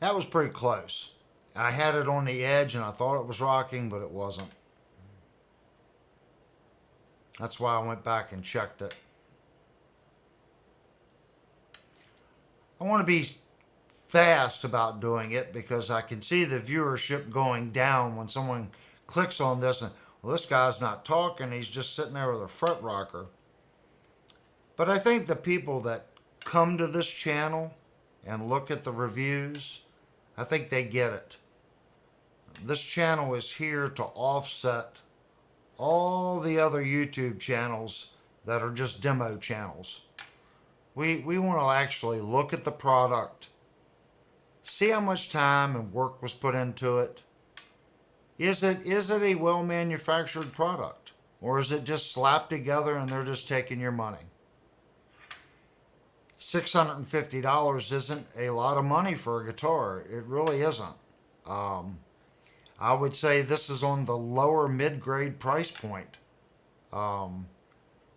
That was pretty close. I had it on the edge and I thought it was rocking, but it wasn't. That's why I went back and checked it. I want to be fast about doing it because I can see the viewership going down when someone clicks on this and, well, this guy's not talking, he's just sitting there with a fret rocker. But I think the people that come to this channel and look at the reviews, I think they get it. This channel is here to offset all the other YouTube channels that are just demo channels. We want to actually look at the product, see how much time and work was put into it. Is it a well manufactured product, or is it just slapped together and they're just taking your money? $650 isn't a lot of money for a guitar. It really isn't. I would say this is on the lower mid-grade price point. $500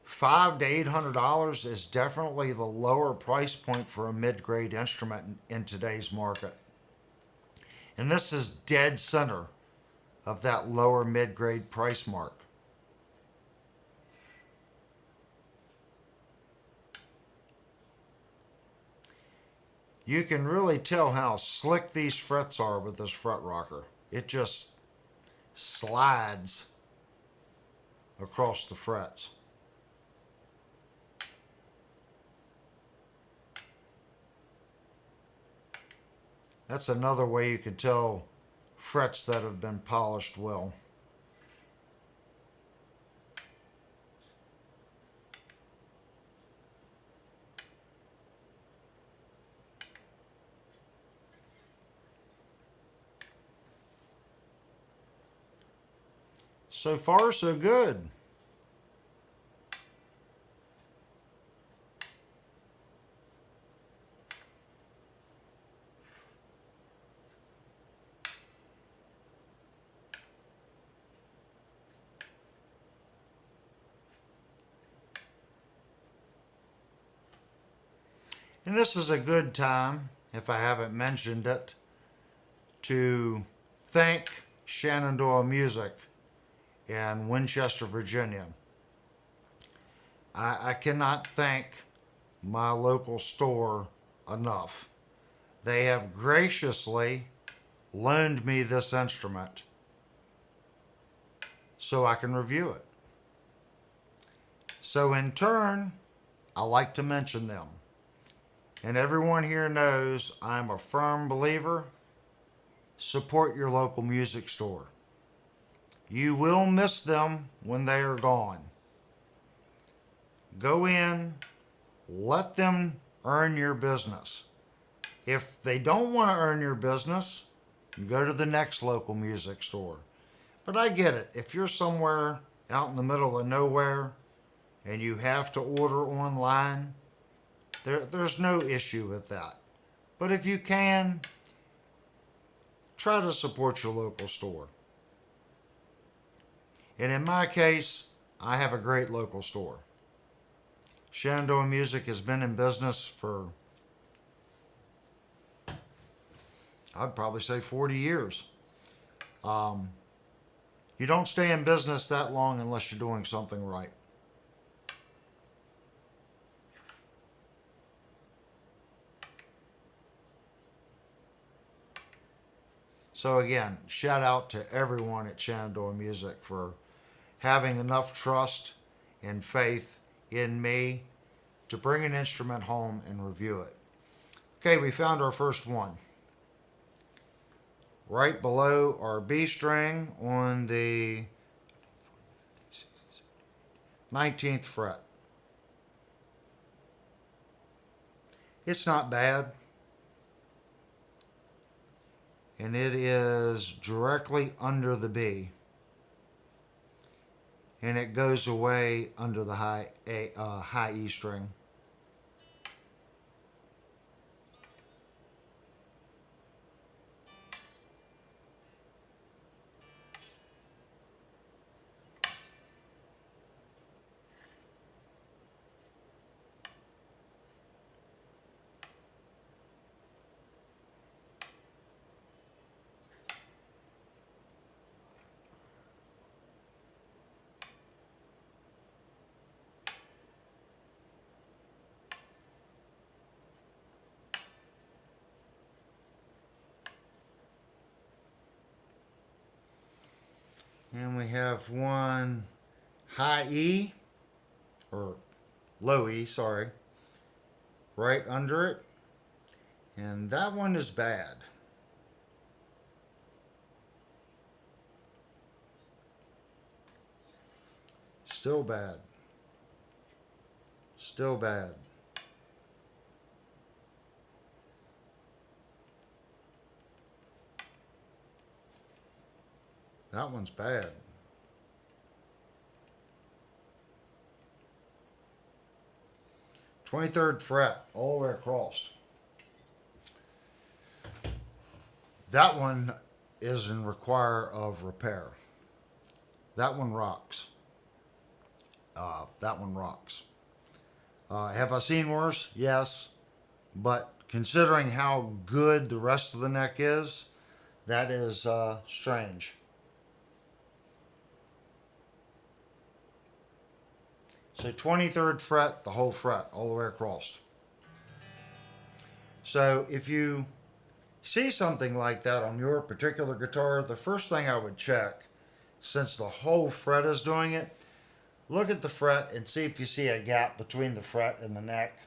to $800 is definitely the lower price point for a mid-grade instrument in today's market. And this is dead center of that lower mid-grade price mark. You can really tell how slick these frets are with this fret rocker. It just slides across the frets. That's another way you can tell frets that have been polished well. So far, so good. And this is a good time, if I haven't mentioned it, to thank Shenandoah Music in Winchester, Virginia. I cannot thank my local store enough. They have graciously loaned me this instrument so I can review it. So in turn, I like to mention them. And everyone here knows I'm a firm believer. Support your local music store. You will miss them when they are gone. Go in, let them earn your business. If they don't want to earn your business, go to the next local music store. But I get it. If you're somewhere out in the middle of nowhere and you have to order online, there's no issue with that. But if you can, try to support your local store. And in my case, I have a great local store. Shenandoah Music has been in business for, I'd probably say 40 years. You don't stay in business that long unless you're doing something right. So again, shout out to everyone at Shenandoah Music for having enough trust and faith in me to bring an instrument home and review it. Okay, we found our first one. Right below our B string on the 19th fret. It's not bad. And it is directly under the B. And it goes away under the high E string. And we have one high E, or low E, sorry, right under it. And that one is bad. Still bad. Still bad. That one's bad. "23rd fret, all the way across. That one is in require of repair. That one rocks. That one rocks. Have I seen worse? Yes. But considering how good the rest of the neck is, that is strange. So 23rd fret, the whole fret, all the way across. So if you see something like that on your particular guitar, the first thing I would check, since the whole fret is doing it, look at the fret and see if you see a gap between the fret and the neck.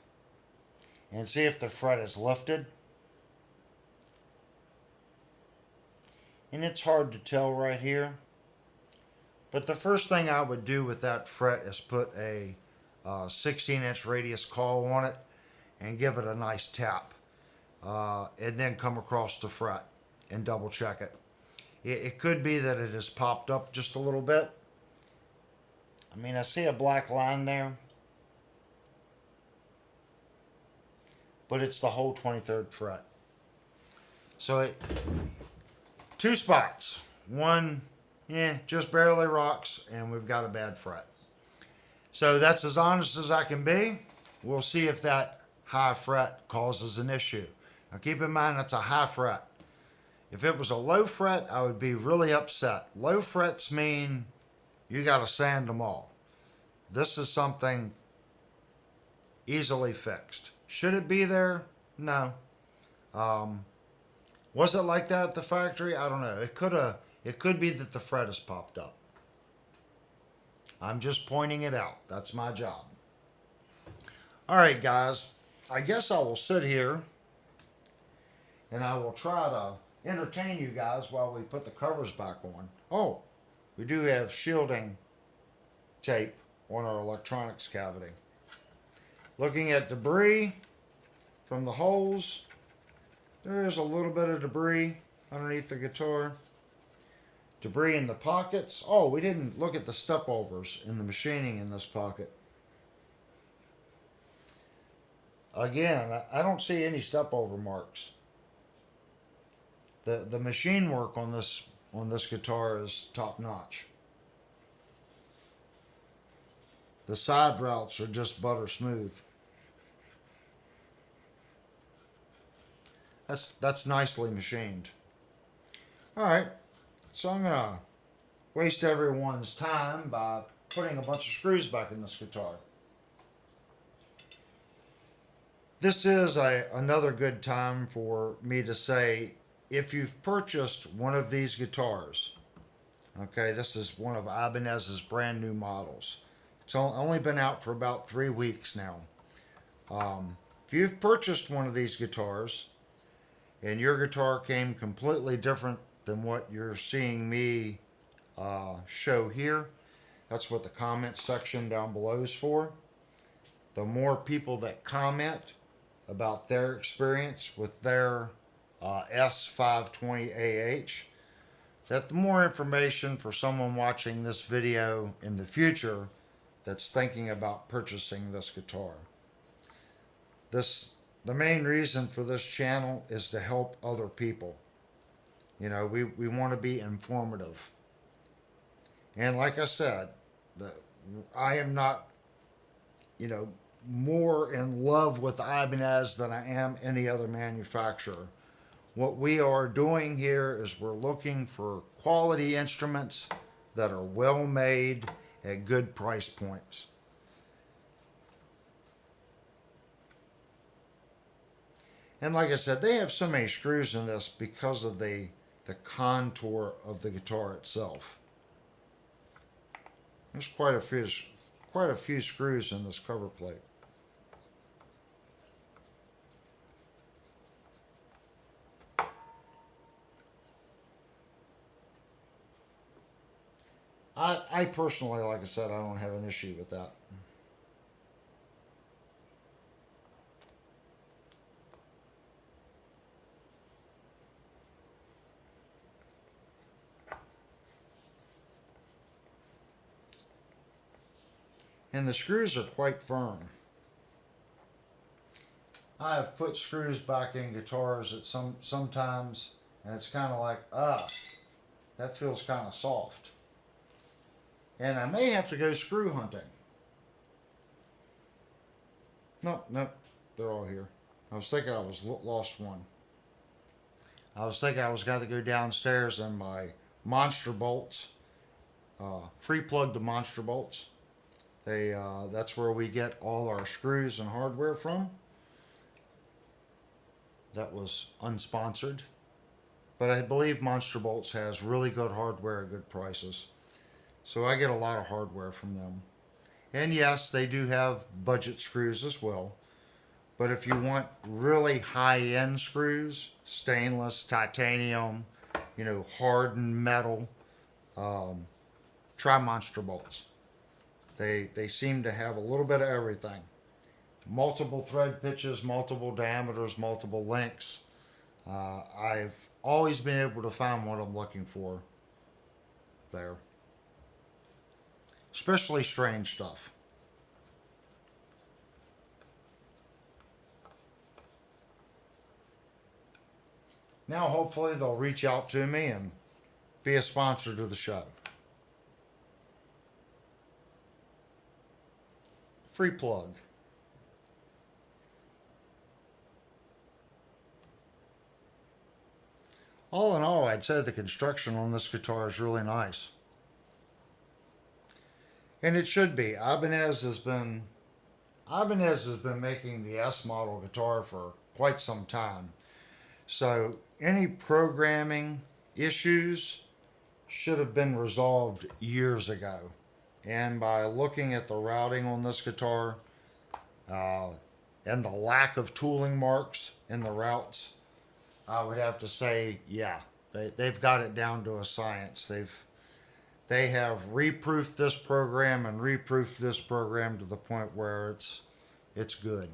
And see if the fret is lifted. And it's hard to tell right here. But the first thing I would do with that fret is put a 16-inch radius caul on it and give it a nice tap. And then come across the fret and double check it. It could be that it has popped up just a little bit. I mean, I see a black line there. But it's the whole 23rd fret. So two spots. One, just barely rocks, and we've got a bad fret. So that's as honest as I can be. We'll see if that high fret causes an issue. Now keep in mind that's a high fret. If it was a low fret, I would be really upset. Low frets mean you got to sand them all. This is something easily fixed. Should it be there? No. Was it like that at the factory? I don't know. It could be that the fret has popped up. I'm just pointing it out. That's my job. All right, guys. I guess I will sit here and I will try to entertain you guys while we put the covers back on. Oh, we do have shielding tape on our electronics cavity. Looking at debris from the holes, there is a little bit of debris underneath the guitar. Debris in the pockets. Oh, we didn't look at the step-overs in the machining in this pocket. Again, I don't see any step-over marks. The machine work on this guitar is top-notch. The side routes are just butter smooth. That's nicely machined. All right, so I'm gonna waste everyone's time by putting a bunch of screws back in this guitar. This is another good time for me to say, if you've purchased one of these guitars, okay, this is one of Ibanez's brand new models. It's only been out for about 3 weeks now. If you've purchased one of these guitars and your guitar came completely different than what you're seeing me show here, That's what the comment section down below is for. The more people that comment about their experience with their S520AH, that the more information for someone watching this video in the future that's thinking about purchasing this guitar. The main reason for this channel is to help other people. You know, we want to be informative. And like I said, I am not, you know, more in love with Ibanez than I am any other manufacturer. What we are doing here is we're looking for quality instruments that are well made at good price points. And like I said, they have so many screws in this because of the contour of the guitar itself. There's quite a few screws in this cover plate. I personally, like I said, I don't have an issue with that. And the screws are quite firm. I have put screws back in guitars at sometimes, and it's kind of like, that feels kind of soft. And I may have to go screw hunting. Nope, they're all here. I was thinking I was lost one. I was thinking I was going to go downstairs and my monster bolts, free plug the monster bolts. That's where we get all our screws and hardware from. That was unsponsored, but I believe Monster Bolts has really good hardware at good prices. So I get a lot of hardware from them. And yes, they do have budget screws as well. But if you want really high-end screws, stainless, titanium, you know, hardened metal, try Monster Bolts. They seem to have a little bit of everything. Multiple thread pitches, multiple diameters, multiple lengths. I've always been able to find what I'm looking for there. Especially strange stuff. Now hopefully they'll reach out to me and be a sponsor to the show. Free plug. All in all, I'd say the construction on this guitar is really nice. And it should be. Ibanez has been making the S model guitar for quite some time. So any programming issues should have been resolved years ago. And by looking at the routing on this guitar and the lack of tooling marks in the routes, I would have to say, yeah, they've got it down to a science. They have reproofed this program and reproofed this program to the point where it's good.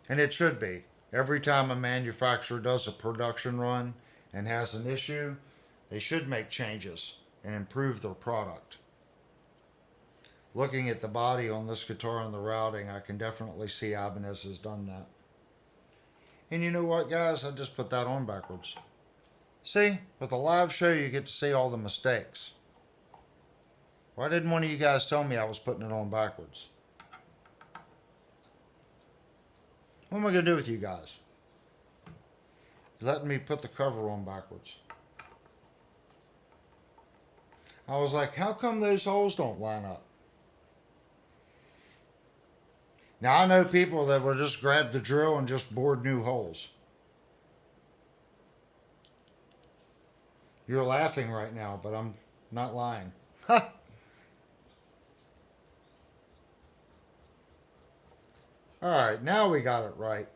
And it should be. Every time a manufacturer does a production run and has an issue, they should make changes and improve their product. Looking at the body on this guitar and the routing, I can definitely see Ibanez has done that. And you know what, guys? I just put that on backwards. See, with a live show, you get to see all the mistakes. Why didn't one of you guys tell me I was putting it on backwards? What am I going to do with you guys? You're letting me put the cover on backwards. I was like, how come those holes don't line up? Now, I know people that will just grab the drill and just bored new holes. You're laughing right now, but I'm not lying. Alright, now we got it right.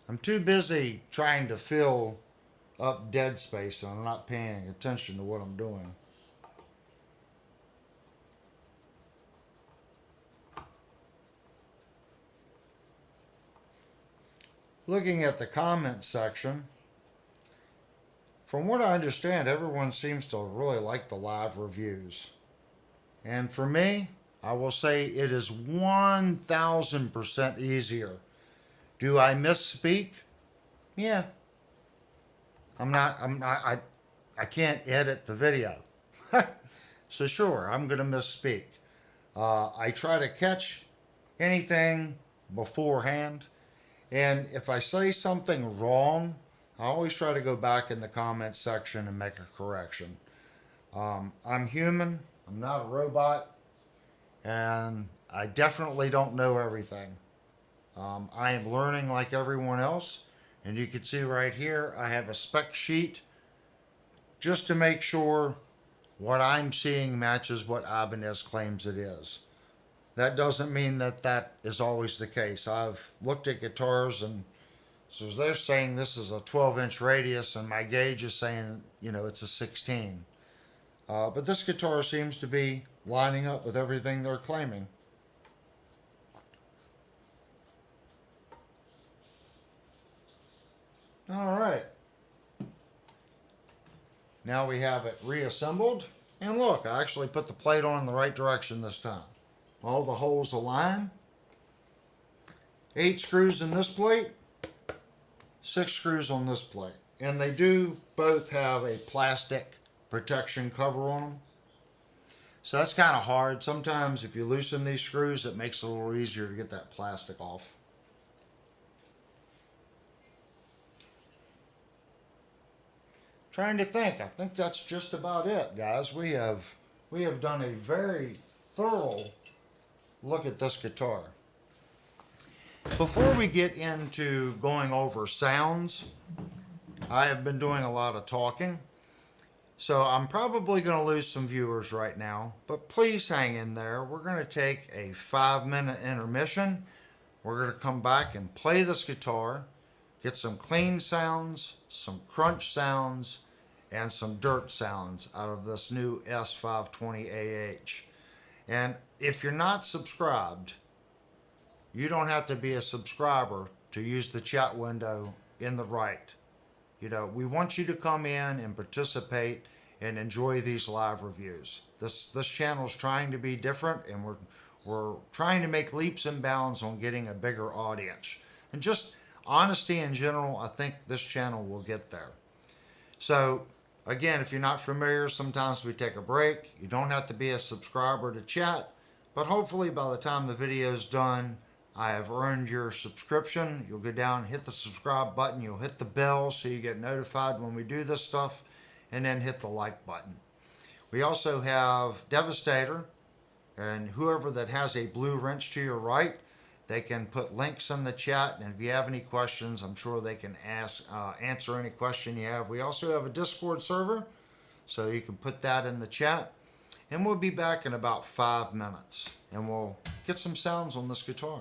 I'm too busy trying to fill up dead space and I'm not paying attention to what I'm doing. Looking at the comment section, from what I understand, everyone seems to really like the live reviews. And for me, I will say it is 1000% easier. Do I misspeak? Yeah. I can't edit the video. So sure, I'm going to misspeak. I try to catch anything beforehand. And if I say something wrong, I always try to go back in the comments section and make a correction. I'm human. I'm not a robot. And I definitely don't know everything. I am learning like everyone else. And you can see right here, I have a spec sheet just to make sure what I'm seeing matches what Ibanez claims it is. That doesn't mean that that is always the case. I've looked at guitars and so they're saying this is a 12-inch radius and my gauge is saying, it's a 16. But this guitar seems to be lining up with everything they're claiming. All right. Now we have it reassembled. And look, I actually put the plate on in the right direction this time. All the holes align. 8 screws in this plate, 6 screws on this plate. And they do both have a plastic protection cover on them. So that's kind of hard. Sometimes if you loosen these screws, it makes it a little easier to get that plastic off. Trying to think. I think that's just about it, guys. We have done a very thorough look at this guitar. Before we get into going over sounds, I have been doing a lot of talking. So I'm probably going to lose some viewers right now, but please hang in there. We're going to take a 5-minute intermission. We're going to come back and play this guitar, get some clean sounds, some crunch sounds, and some dirt sounds out of this new S520AH. And if you're not subscribed, you don't have to be a subscriber to use the chat window in the right. We want you to come in and participate and enjoy these live reviews. This channel is trying to be different, and we're trying to make leaps and bounds on getting a bigger audience. And just honesty in general, I think this channel will get there. So again, if you're not familiar, sometimes we take a break. You don't have to be a subscriber to chat, but hopefully by the time the video is done, I have earned your subscription. You'll go down, hit the subscribe button, you'll hit the bell so you get notified when we do this stuff, and then hit the like button. We also have Devastator, and whoever that has a blue wrench to your right, they can put links in the chat, and if you have any questions, I'm sure they can answer any question you have. We also have a Discord server, so you can put that in the chat. And we'll be back in about 5 minutes, and we'll get some sounds on this guitar.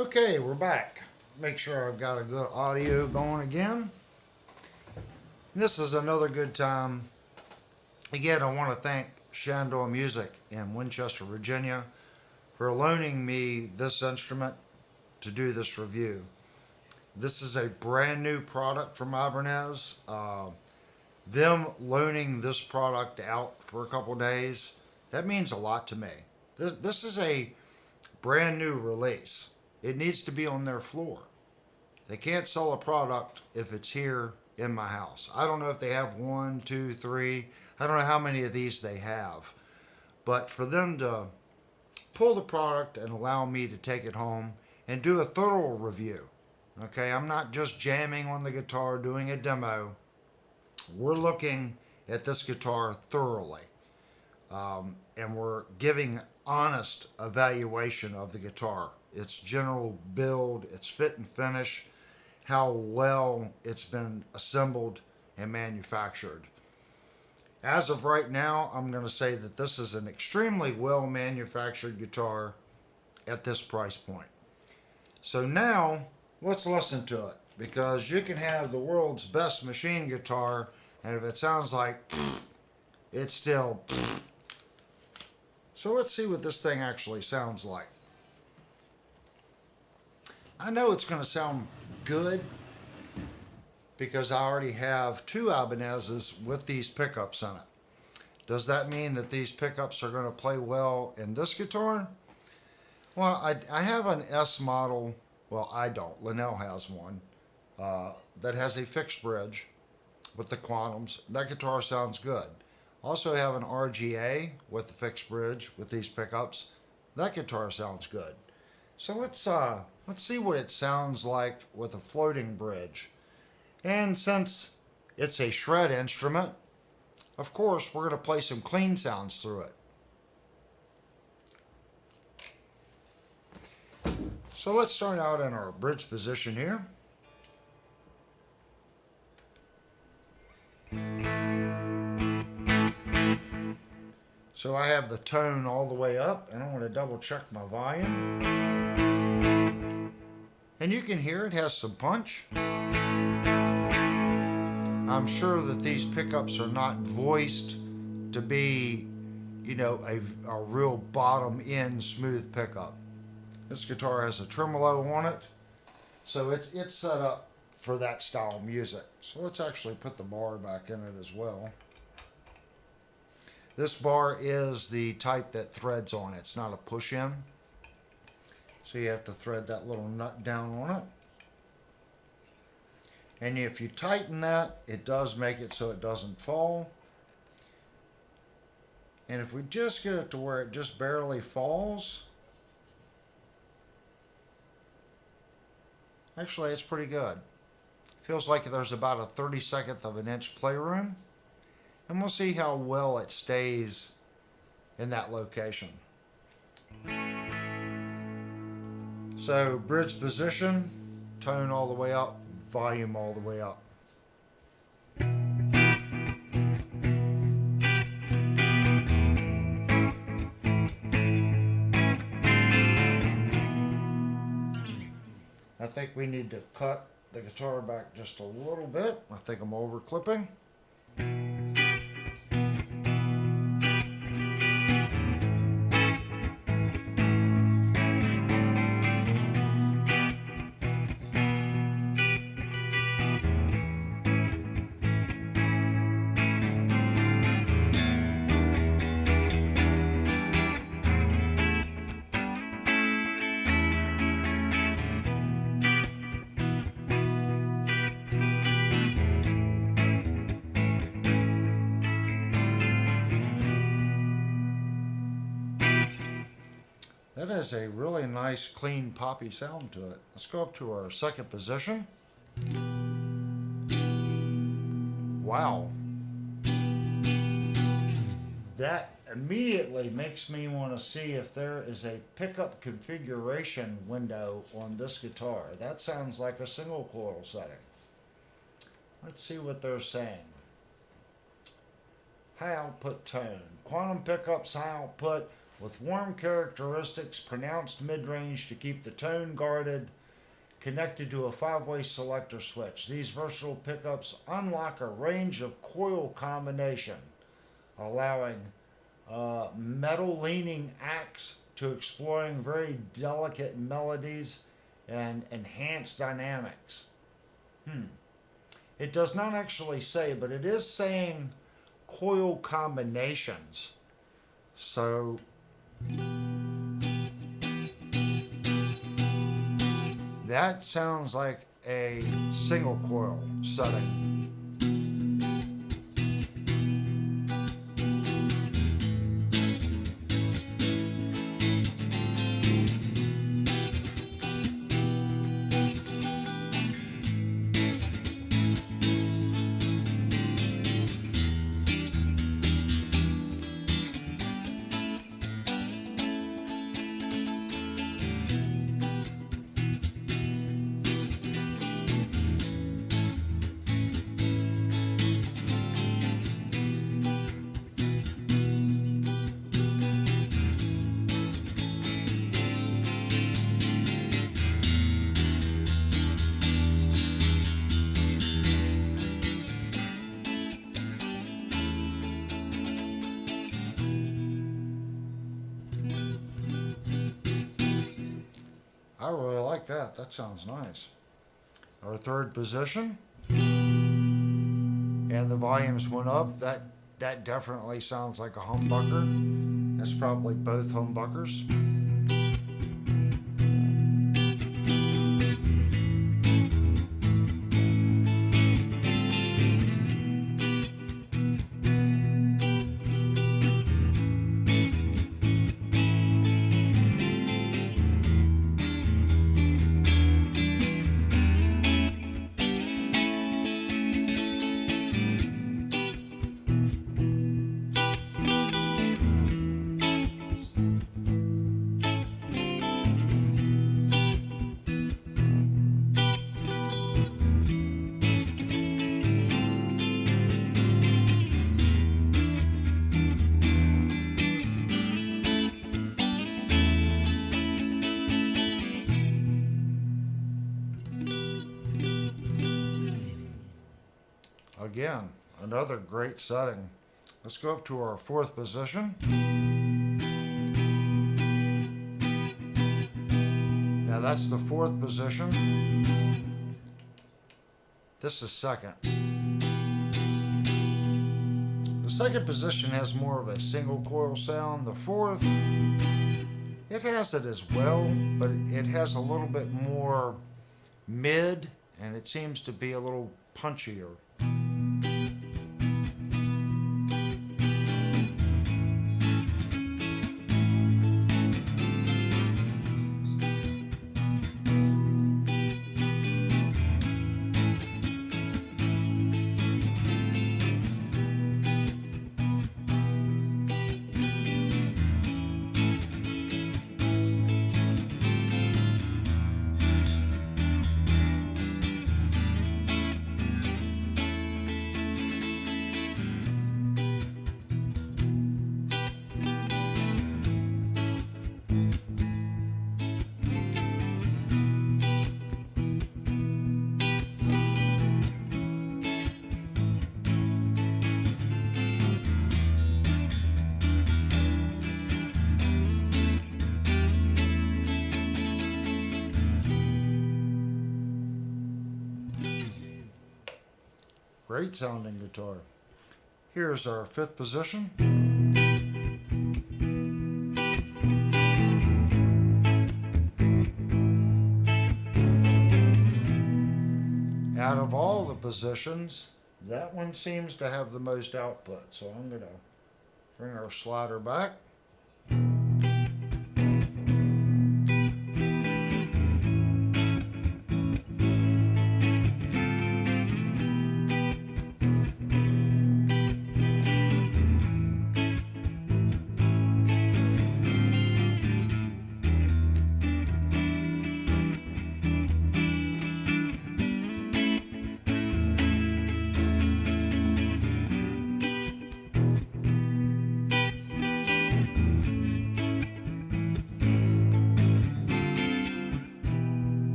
Okay, we're back. Make sure I've got a good audio going again. This is another good time. Again, I want to thank Shandor Music in Winchester, Virginia, for loaning me this instrument to do this review. This is a brand new product from Ibanez. Them loaning this product out for a couple days, that means a lot to me. This is a brand new release. It needs to be on their floor. They can't sell a product if it's here in my house. I don't know if they have 1, 2, 3. I don't know how many of these they have. But for them to pull the product and allow me to take it home and do a thorough review. Okay, I'm not just jamming on the guitar doing a demo. We're looking at this guitar thoroughly. And we're giving honest evaluation of the guitar. Its general build, its fit and finish, how well it's been assembled and manufactured. As of right now, I'm going to say that this is an extremely well manufactured guitar at this price point. So now, let's listen to it, because you can have the world's best machine guitar, and if it sounds like it's still So let's see what this thing actually sounds like. I know it's going to sound good because I already have 2 Ibanez's with these pickups in it. Does that mean that these pickups are going to play well in this guitar? Well, I have an S model. Well, I don't. Linnell has one that has a fixed bridge with the Quantums. That guitar sounds good. Also have an RGA with the fixed bridge with these pickups. That guitar sounds good. So let's see what it sounds like with a floating bridge. And since it's a shred instrument, of course, we're going to play some clean sounds through it. So let's start out in our bridge position here. So I have the tone all the way up, and I want to double check my volume. And you can hear it has some punch. I'm sure that these pickups are not voiced to be, you know, a real bottom end smooth pickup. This guitar has a tremolo on it, so it's set up for that style of music. So let's actually put the bar back in it as well. This bar is the type that threads on it. It's not a push-in. So you have to thread that little nut down on it. And if you tighten that, it does make it so it doesn't fall. And if we just get it to where it just barely falls, actually it's pretty good. Feels like there's about a 32nd of an inch playroom. And we'll see how well it stays in that location. So bridge position, tone all the way up, volume all the way up. I think we need to cut the guitar back just a little bit. I think I'm over clipping. That has a really nice, clean, poppy sound to it. Let's go up to our second position. Wow. That immediately makes me want to see if there is a pickup configuration window on this guitar. That sounds like a single coil setting. Let's see what they're saying. High output tone. Quantum pickups, high output. with warm characteristics, pronounced mid-range to keep the tone guarded, connected to a 5-way selector switch. These versatile pickups unlock a range of coil combination, allowing metal-leaning acts to exploring very delicate melodies and enhanced dynamics. It does not actually say, but it is saying coil combinations. So that sounds like a single coil setting. I really like that. That sounds nice. Our third position. And the volumes went up. That definitely sounds like a humbucker. That's probably both humbuckers. Again, another great setting. Let's go up to our fourth position. Now that's the fourth position. This is second. The second position has more of a single coil sound. The fourth, it has it as well, but it has a little bit more mid, and it seems to be a little punchier. Great sounding guitar. Here's our fifth position. Out of all the positions, that one seems to have the most output. So I'm going to bring our slider back.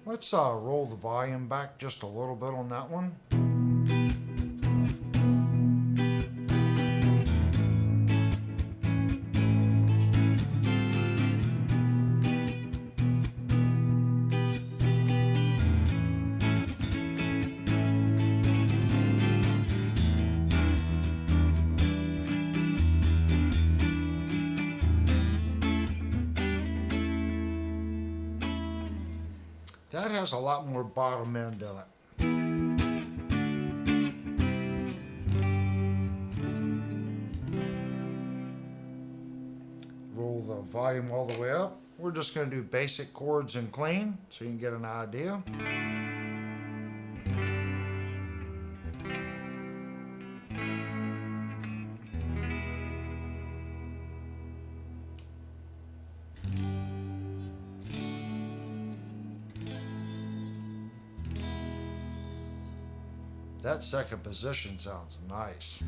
Let's roll the volume back just a little bit on that one. That has a lot more bottom end in it. Roll the volume all the way up. We're just going to do basic chords and clean so you can get an idea. That second position sounds nice.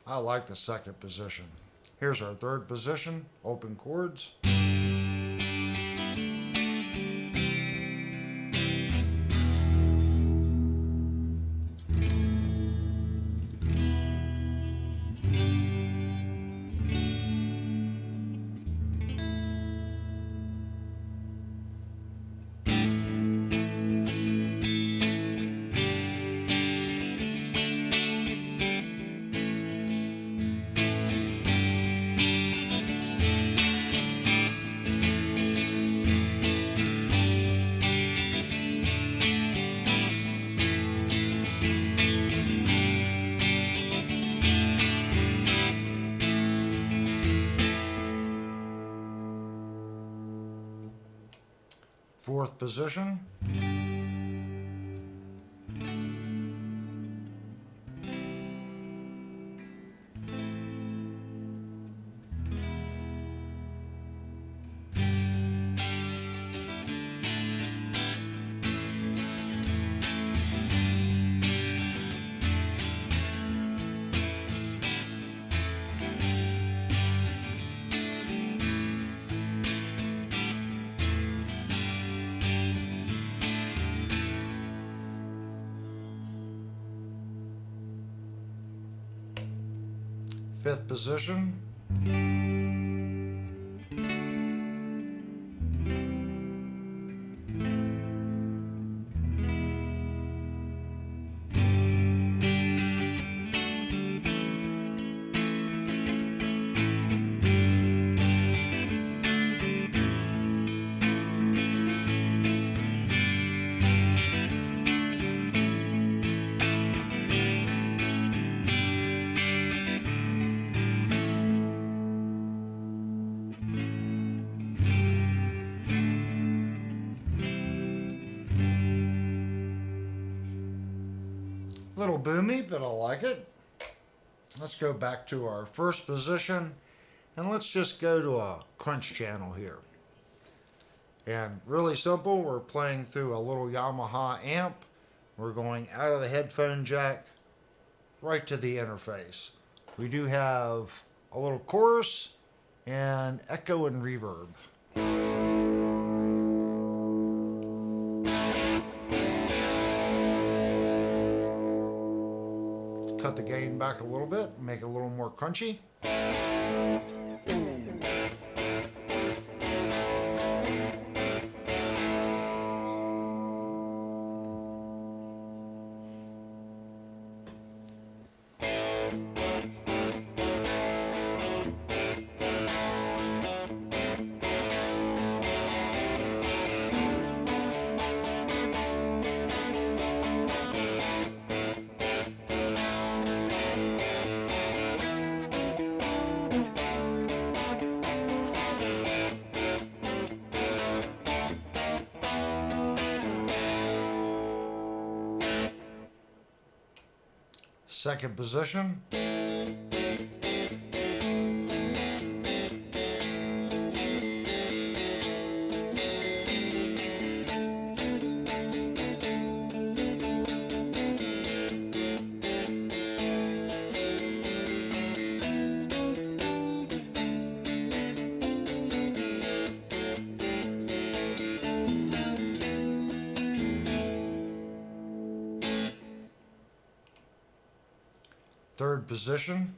I like the second position. Here's our third position, open chords. Fourth position. Fifth position. Little boomy, but I like it. Let's go back to our first position and let's just go to a crunch channel here. And really simple, we're playing through a little Yamaha amp. We're going out of the headphone jack right to the interface. We do have a little chorus and echo and reverb. Cut the gain back a little bit, make it a little more crunchy. Second position. Third position.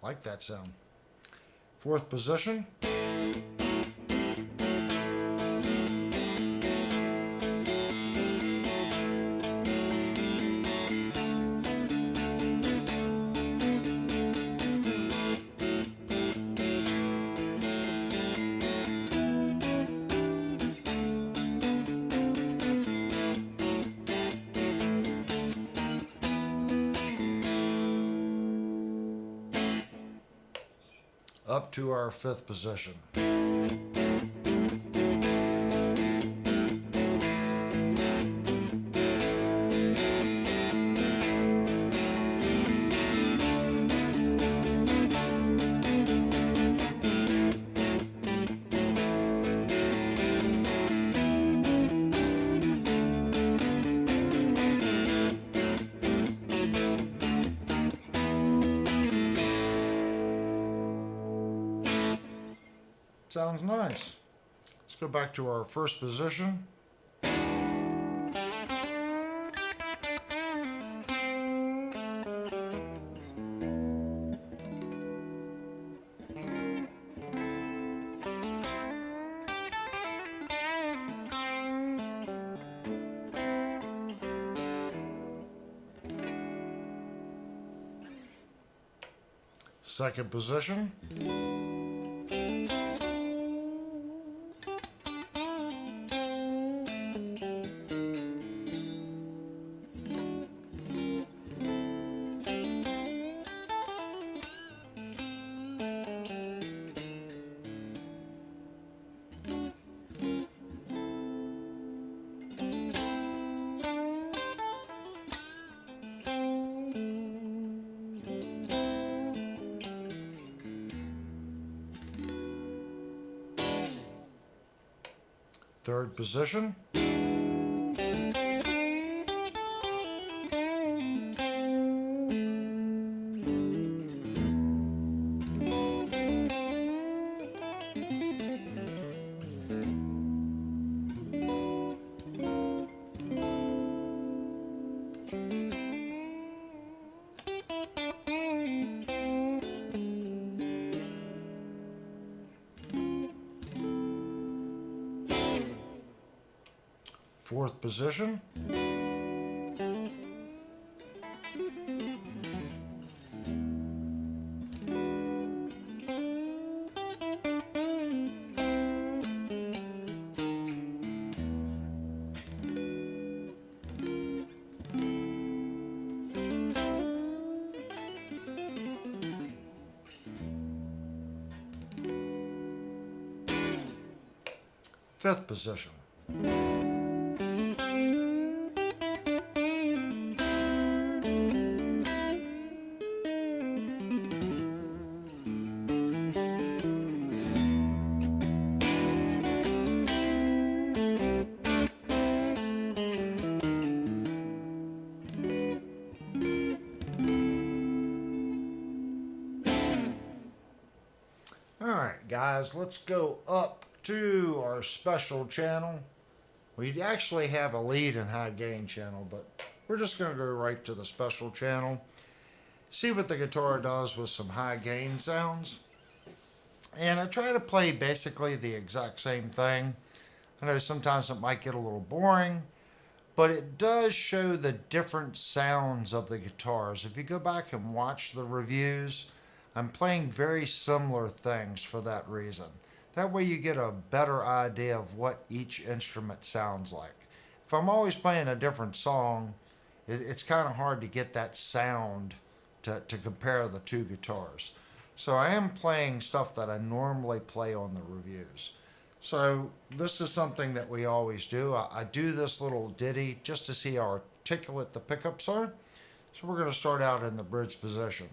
Like that sound. Fourth position. Up to our fifth position. Sounds nice. Let's go back to our first position. Second position. Third position. Fourth position. Fifth position. Alright guys, let's go up to our special channel. We actually have a lead and high gain channel, but we're just going to go right to the special channel. See what the guitar does with some high gain sounds. And I try to play basically the exact same thing. I know sometimes it might get a little boring, but it does show the different sounds of the guitars. If you go back and watch the reviews, I'm playing very similar things for that reason. That way you get a better idea of what each instrument sounds like. If I'm always playing a different song, it's kind of hard to get that sound to compare the two guitars. So I am playing stuff that I normally play on the reviews. So this is something that we always do. I do this little ditty just to see how articulate the pickups are. So we're going to start out in the bridge position.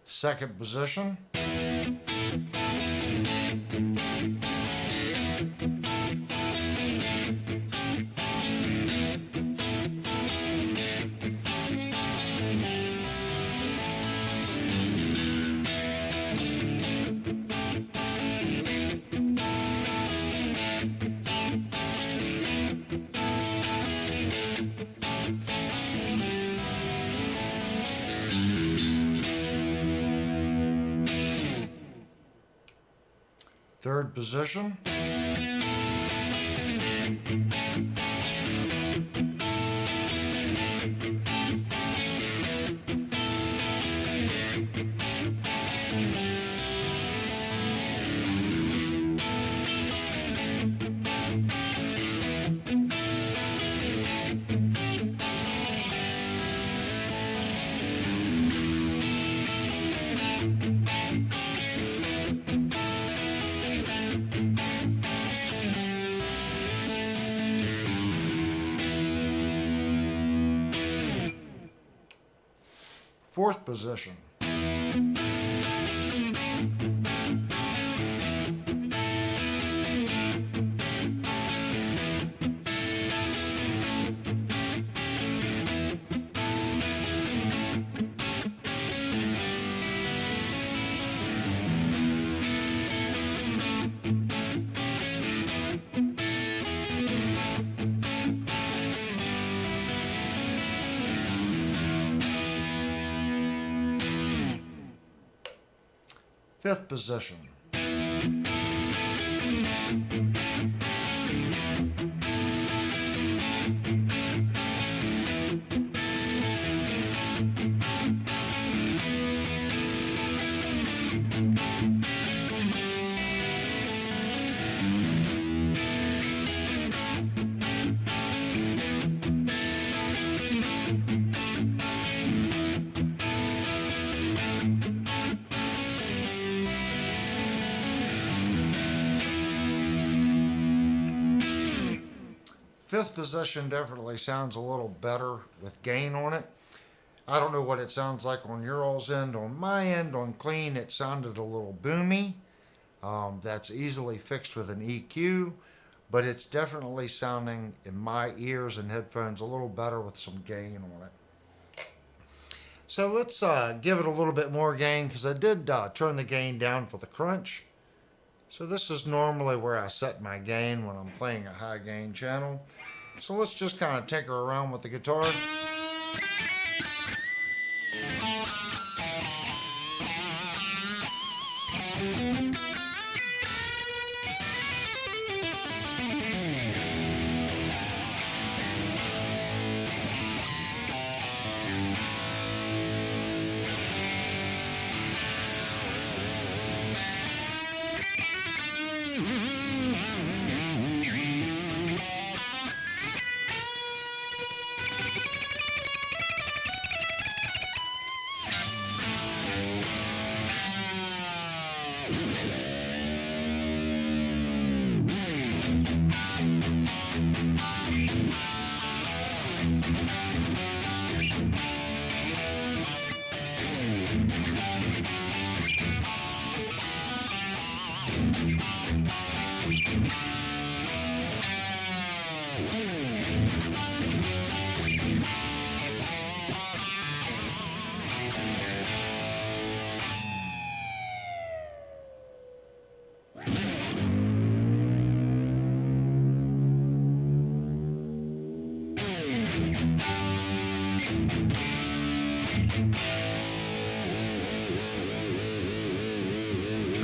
Second position. Third position. Fourth position. Fifth position. Fifth position definitely sounds a little better with gain on it. I don't know what it sounds like on your all's end. On my end, on clean, it sounded a little boomy. That's easily fixed with an EQ, but it's definitely sounding in my ears and headphones a little better with some gain on it. So let's give it a little bit more gain, because I did turn the gain down for the crunch. So this is normally where I set my gain when I'm playing a high gain channel. So let's just kind of tinker around with the guitar.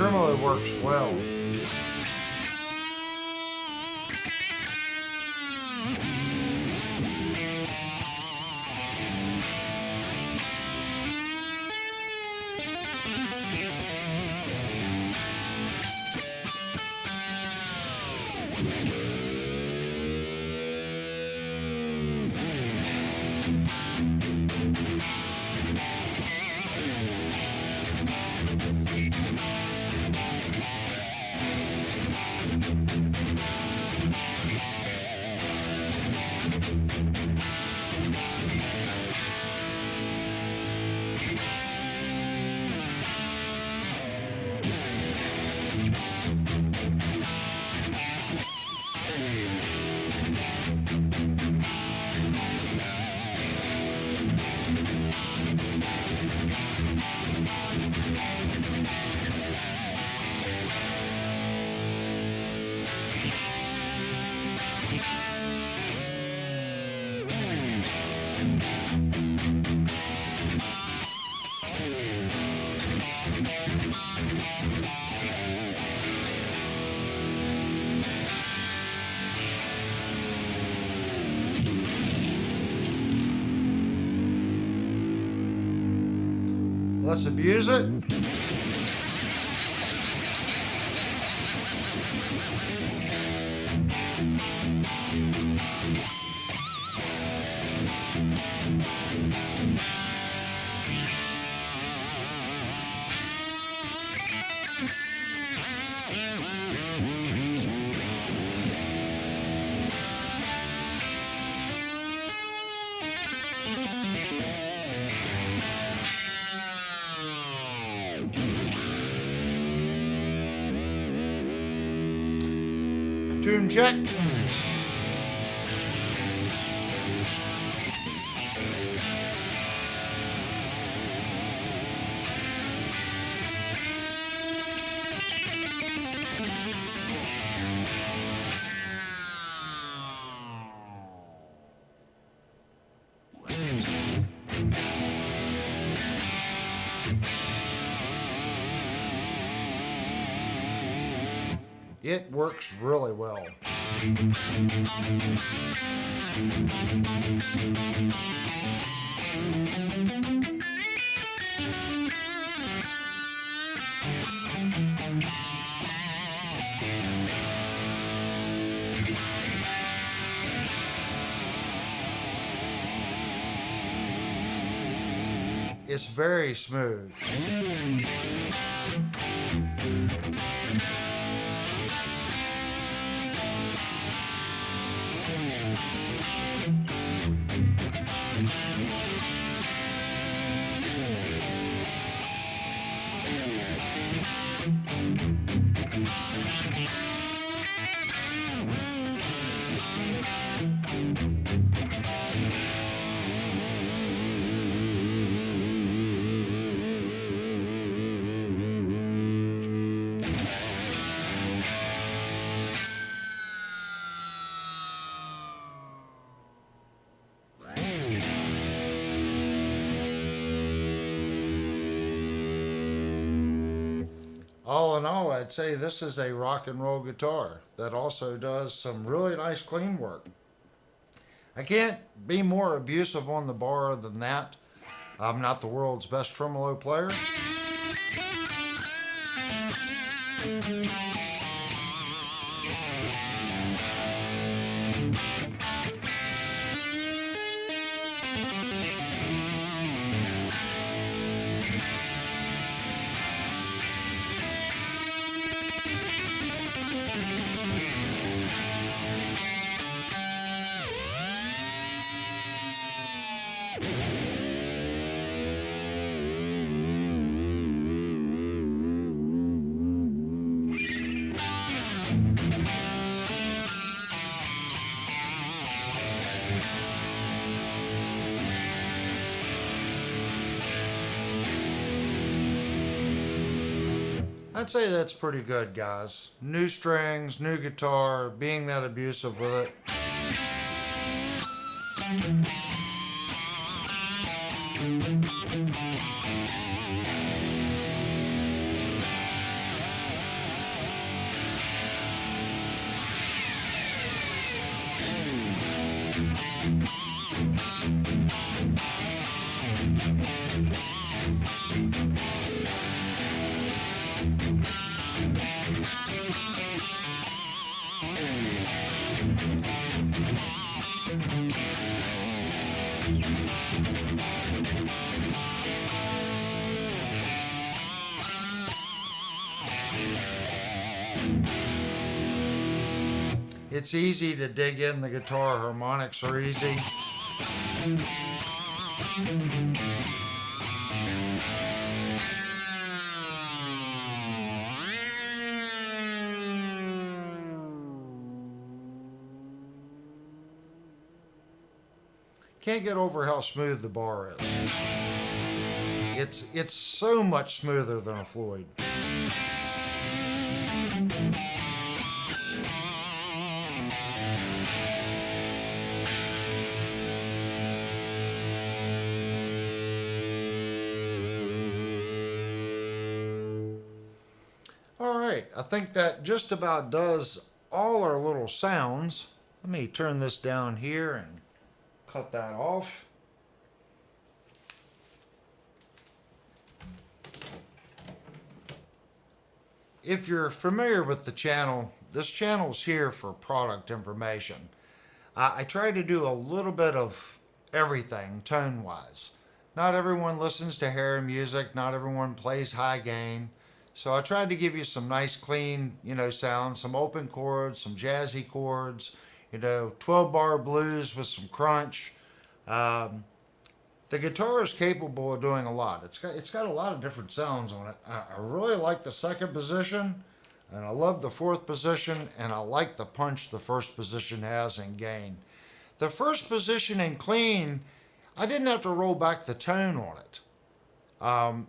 tremolo works well. Let's abuse it. Tune check. It works really well. It's very smooth. All in all, I'd say this is a rock and roll guitar that also does some really nice clean work. I can't be more abusive on the bar than that. I'm not the world's best tremolo player. I'd say that's pretty good, guys. New strings, new guitar, being that abusive with it. It's easy to dig in the guitar. Harmonics are easy. Can't get over how smooth the bar is. It's so much smoother than a Floyd. All right, I think that just about does all our little sounds. Let me turn this down here and cut that off. If you're familiar with the channel, this channel's here for product information. I try to do a little bit of everything tone-wise. Not everyone listens to hair music, not everyone plays high gain. So I tried to give you some nice clean, sounds, some open chords, some jazzy chords, 12-bar blues with some crunch. The guitar is capable of doing a lot. It's got a lot of different sounds on it. I really like the second position, and I love the fourth position, and I like the punch the first position has in gain. The first position in clean, I didn't have to roll back the tone on it.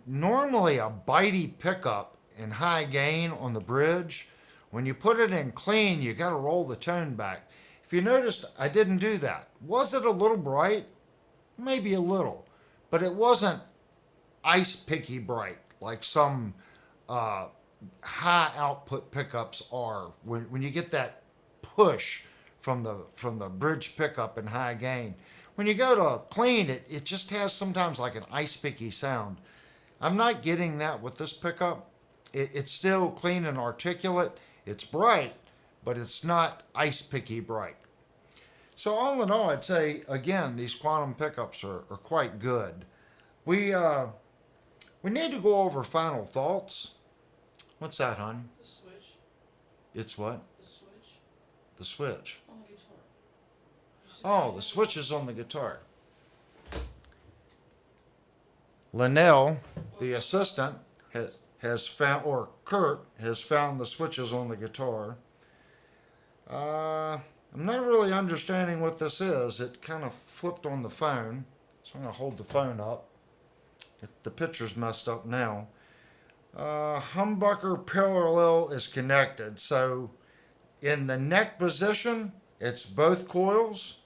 Normally a bitey pickup in high gain on the bridge, when you put it in clean, you got to roll the tone back. If you noticed, I didn't do that. Was it a little bright? Maybe a little, but it wasn't ice picky bright like some high output pickups are. When you get that push from the bridge pickup in high gain, when you go to clean, it just has sometimes like an ice picky sound. I'm not getting that with this pickup. It's still clean and articulate. It's bright, but it's not ice picky bright. So all in all, I'd say, again, these quantum pickups are quite good. We need to go over final thoughts. What's that, hon? The switch. It's what? The switch. The switch. On the guitar. Oh, the switch is on the guitar. Linnell, the assistant, has found, or Kurt has found the switches on the guitar. I'm not really understanding what this is. It kind of flipped on the phone. So I'm going to hold the phone up. The picture's messed up now. Humbucker parallel is connected. So in the neck position, it's both coils.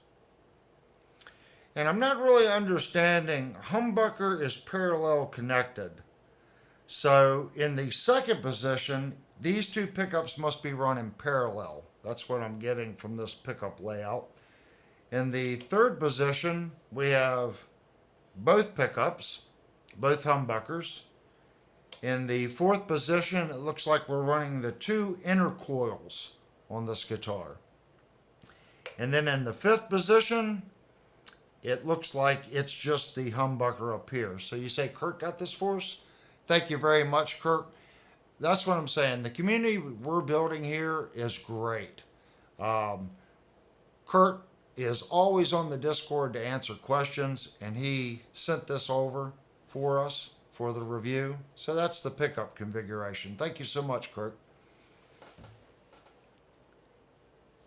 And I'm not really understanding. Humbucker is parallel connected. So in the second position, these two pickups must be running parallel. That's what I'm getting from this pickup layout. In the third position, we have both pickups, both humbuckers. In the fourth position, it looks like we're running the two inner coils on this guitar. And then in the fifth position, it looks like it's just the humbucker up here. So you say, Kurt got this for us? Thank you very much, Kurt. That's what I'm saying. The community we're building here is great. Kurt is always on the Discord to answer questions, and he sent this over for us for the review. So that's the pickup configuration. Thank you so much, Kurt.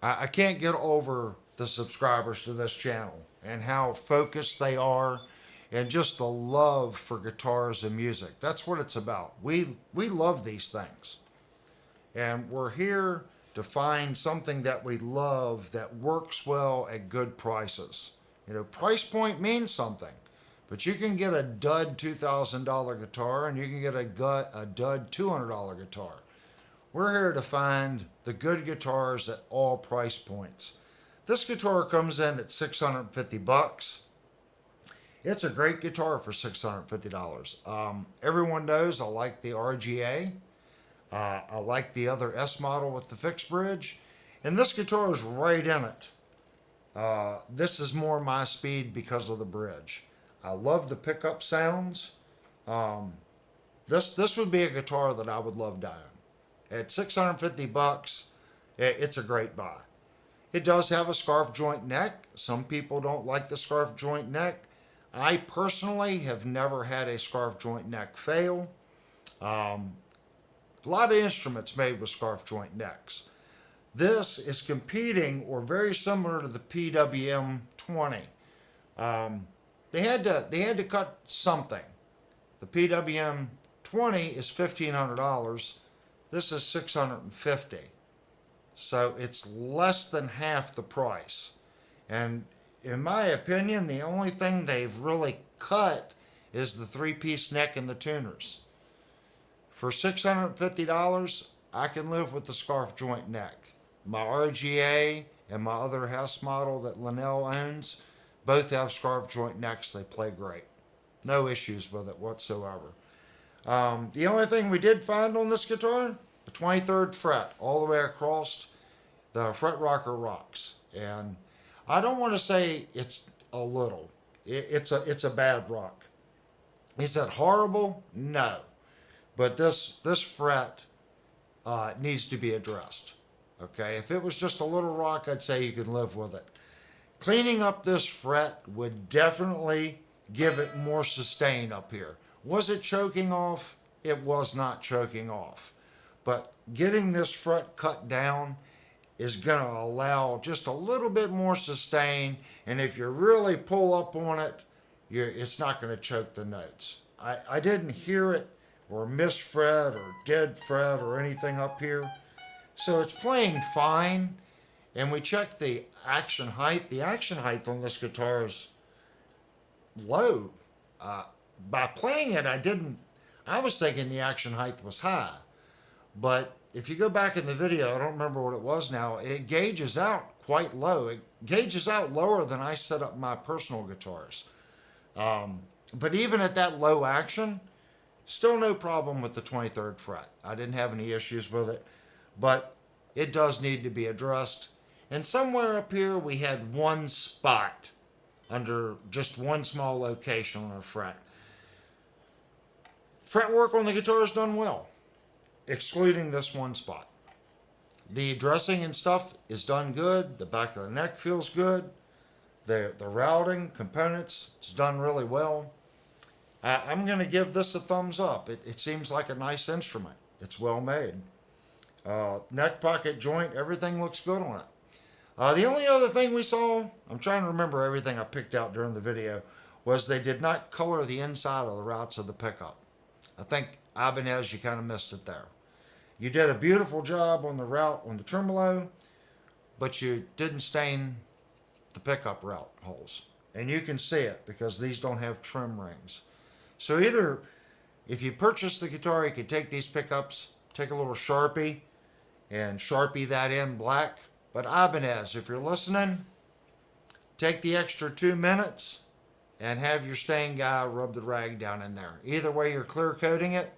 I can't get over the subscribers to this channel and how focused they are, and just the love for guitars and music. That's what it's about. We love these things. And we're here to find something that we love that works well at good prices. Price point means something. But you can get a dud $2,000 guitar, and you can get a dud $200 guitar. We're here to find the good guitars at all price points. This guitar comes in at 650 bucks. It's a great guitar for $650. Everyone knows I like the RGA. I like the other S model with the fixed bridge. And this guitar is right in it. This is more my speed because of the bridge. I love the pickup sounds. This would be a guitar that I would love to own. At 650 bucks, it's a great buy. It does have a scarf joint neck. Some people don't like the scarf joint neck. I personally have never had a scarf joint neck fail. A lot of instruments made with scarf joint necks. This is competing or very similar to the PWM 20. They had to cut something. The PWM 20 is $1,500. This is $650. So it's less than half the price. And in my opinion, the only thing they've really cut is the three-piece neck and the tuners. For $650, I can live with the scarf joint neck. My RGA and my other house model that Linnell owns both have scarf joint necks. They play great. No issues with it whatsoever. The only thing we did find on this guitar, the 23rd fret, all the way across, the fret rocker rocks. And I don't want to say it's a little. It's a bad rock. Is that horrible? No. But this fret needs to be addressed. Okay, if it was just a little rock, I'd say you could live with it. Cleaning up this fret would definitely give it more sustain up here. Was it choking off? It was not choking off. But getting this fret cut down is going to allow just a little bit more sustain. And if you really pull up on it, it's not going to choke the notes. I didn't hear it or misfret or dead fret or anything up here. So it's playing fine. And we checked the action height. The action height on this guitar is low. By playing it, I was thinking the action height was high. But if you go back in the video, I don't remember what it was now, it gauges out quite low. It gauges out lower than I set up my personal guitars. But even at that low action, still no problem with the 23rd fret. I didn't have any issues with it, but it does need to be addressed. And somewhere up here, we had one spot under just one small location on a fret. Fretwork on the guitar is done well, excluding this one spot. The dressing and stuff is done good. The back of the neck feels good. The routing components is done really well. I'm going to give this a thumbs up. It seems like a nice instrument. It's well made. Neck pocket joint, everything looks good on it. The only other thing we saw, I'm trying to remember everything I picked out during the video, was they did not color the inside of the routs of the pickup. I think Ibanez, you kind of missed it there. You did a beautiful job on the route on the Tremolo, but you didn't stain the pickup route holes. And you can see it because these don't have trim rings. So either, if you purchase the guitar, you could take these pickups, take a little Sharpie, and Sharpie that in black. But Ibanez, if you're listening, take the extra 2 minutes and have your stain guy rub the rag down in there. Either way you're clear coating it,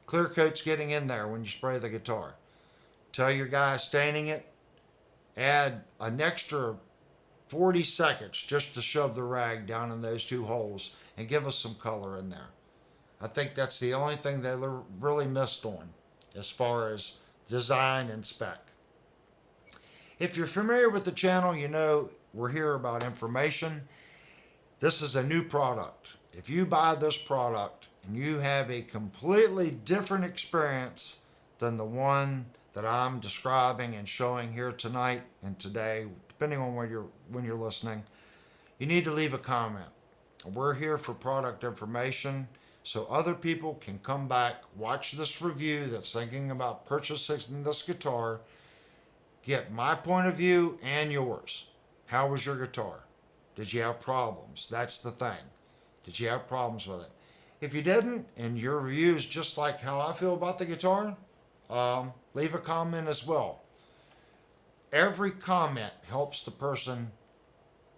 clear coat's getting in there when you spray the guitar. Tell your guy staining it, add an extra 40 seconds just to shove the rag down in those 2 holes and give us some color in there. I think that's the only thing they really missed on as far as design and spec. If you're familiar with the channel, you know we're here about information. This is a new product. If you buy this product and you have a completely different experience than the one that I'm describing and showing here tonight and today, depending on when you're listening, you need to leave a comment. We're here for product information so other people can come back, watch this review that's thinking about purchasing this guitar, get my point of view and yours. How was your guitar? Did you have problems? That's the thing. Did you have problems with it? If you didn't, and your review is just like how I feel about the guitar, leave a comment as well. Every comment helps the person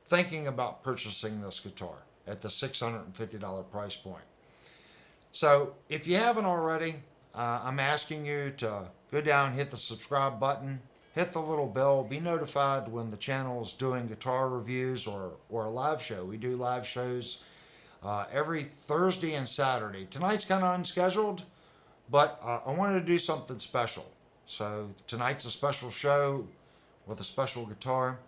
thinking about purchasing this guitar at the $650 price point. So if you haven't already, I'm asking you to go down, hit the subscribe button, hit the little bell, be notified when the channel is doing guitar reviews or a live show. We do live shows every Thursday and Saturday. Tonight's kind of unscheduled, But I wanted to do something special. So tonight's a special show with a special guitar.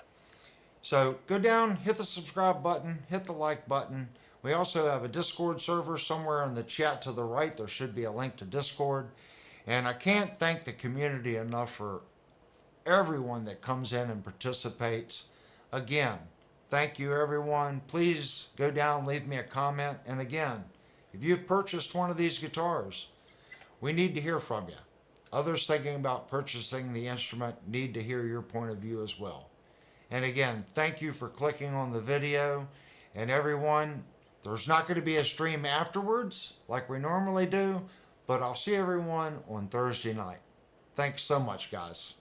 So go down, hit the subscribe button, hit the like button. We also have a Discord server somewhere in the chat to the right. There should be a link to Discord. And I can't thank the community enough for everyone that comes in and participates. Again, thank you everyone. Please go down, leave me a comment. And again, if you've purchased one of these guitars, we need to hear from you. Others thinking about purchasing the instrument need to hear your point of view as well. And again, thank you for clicking on the video. And everyone, there's not going to be a stream afterwards like we normally do, but I'll see everyone on Thursday night. Thanks so much, guys.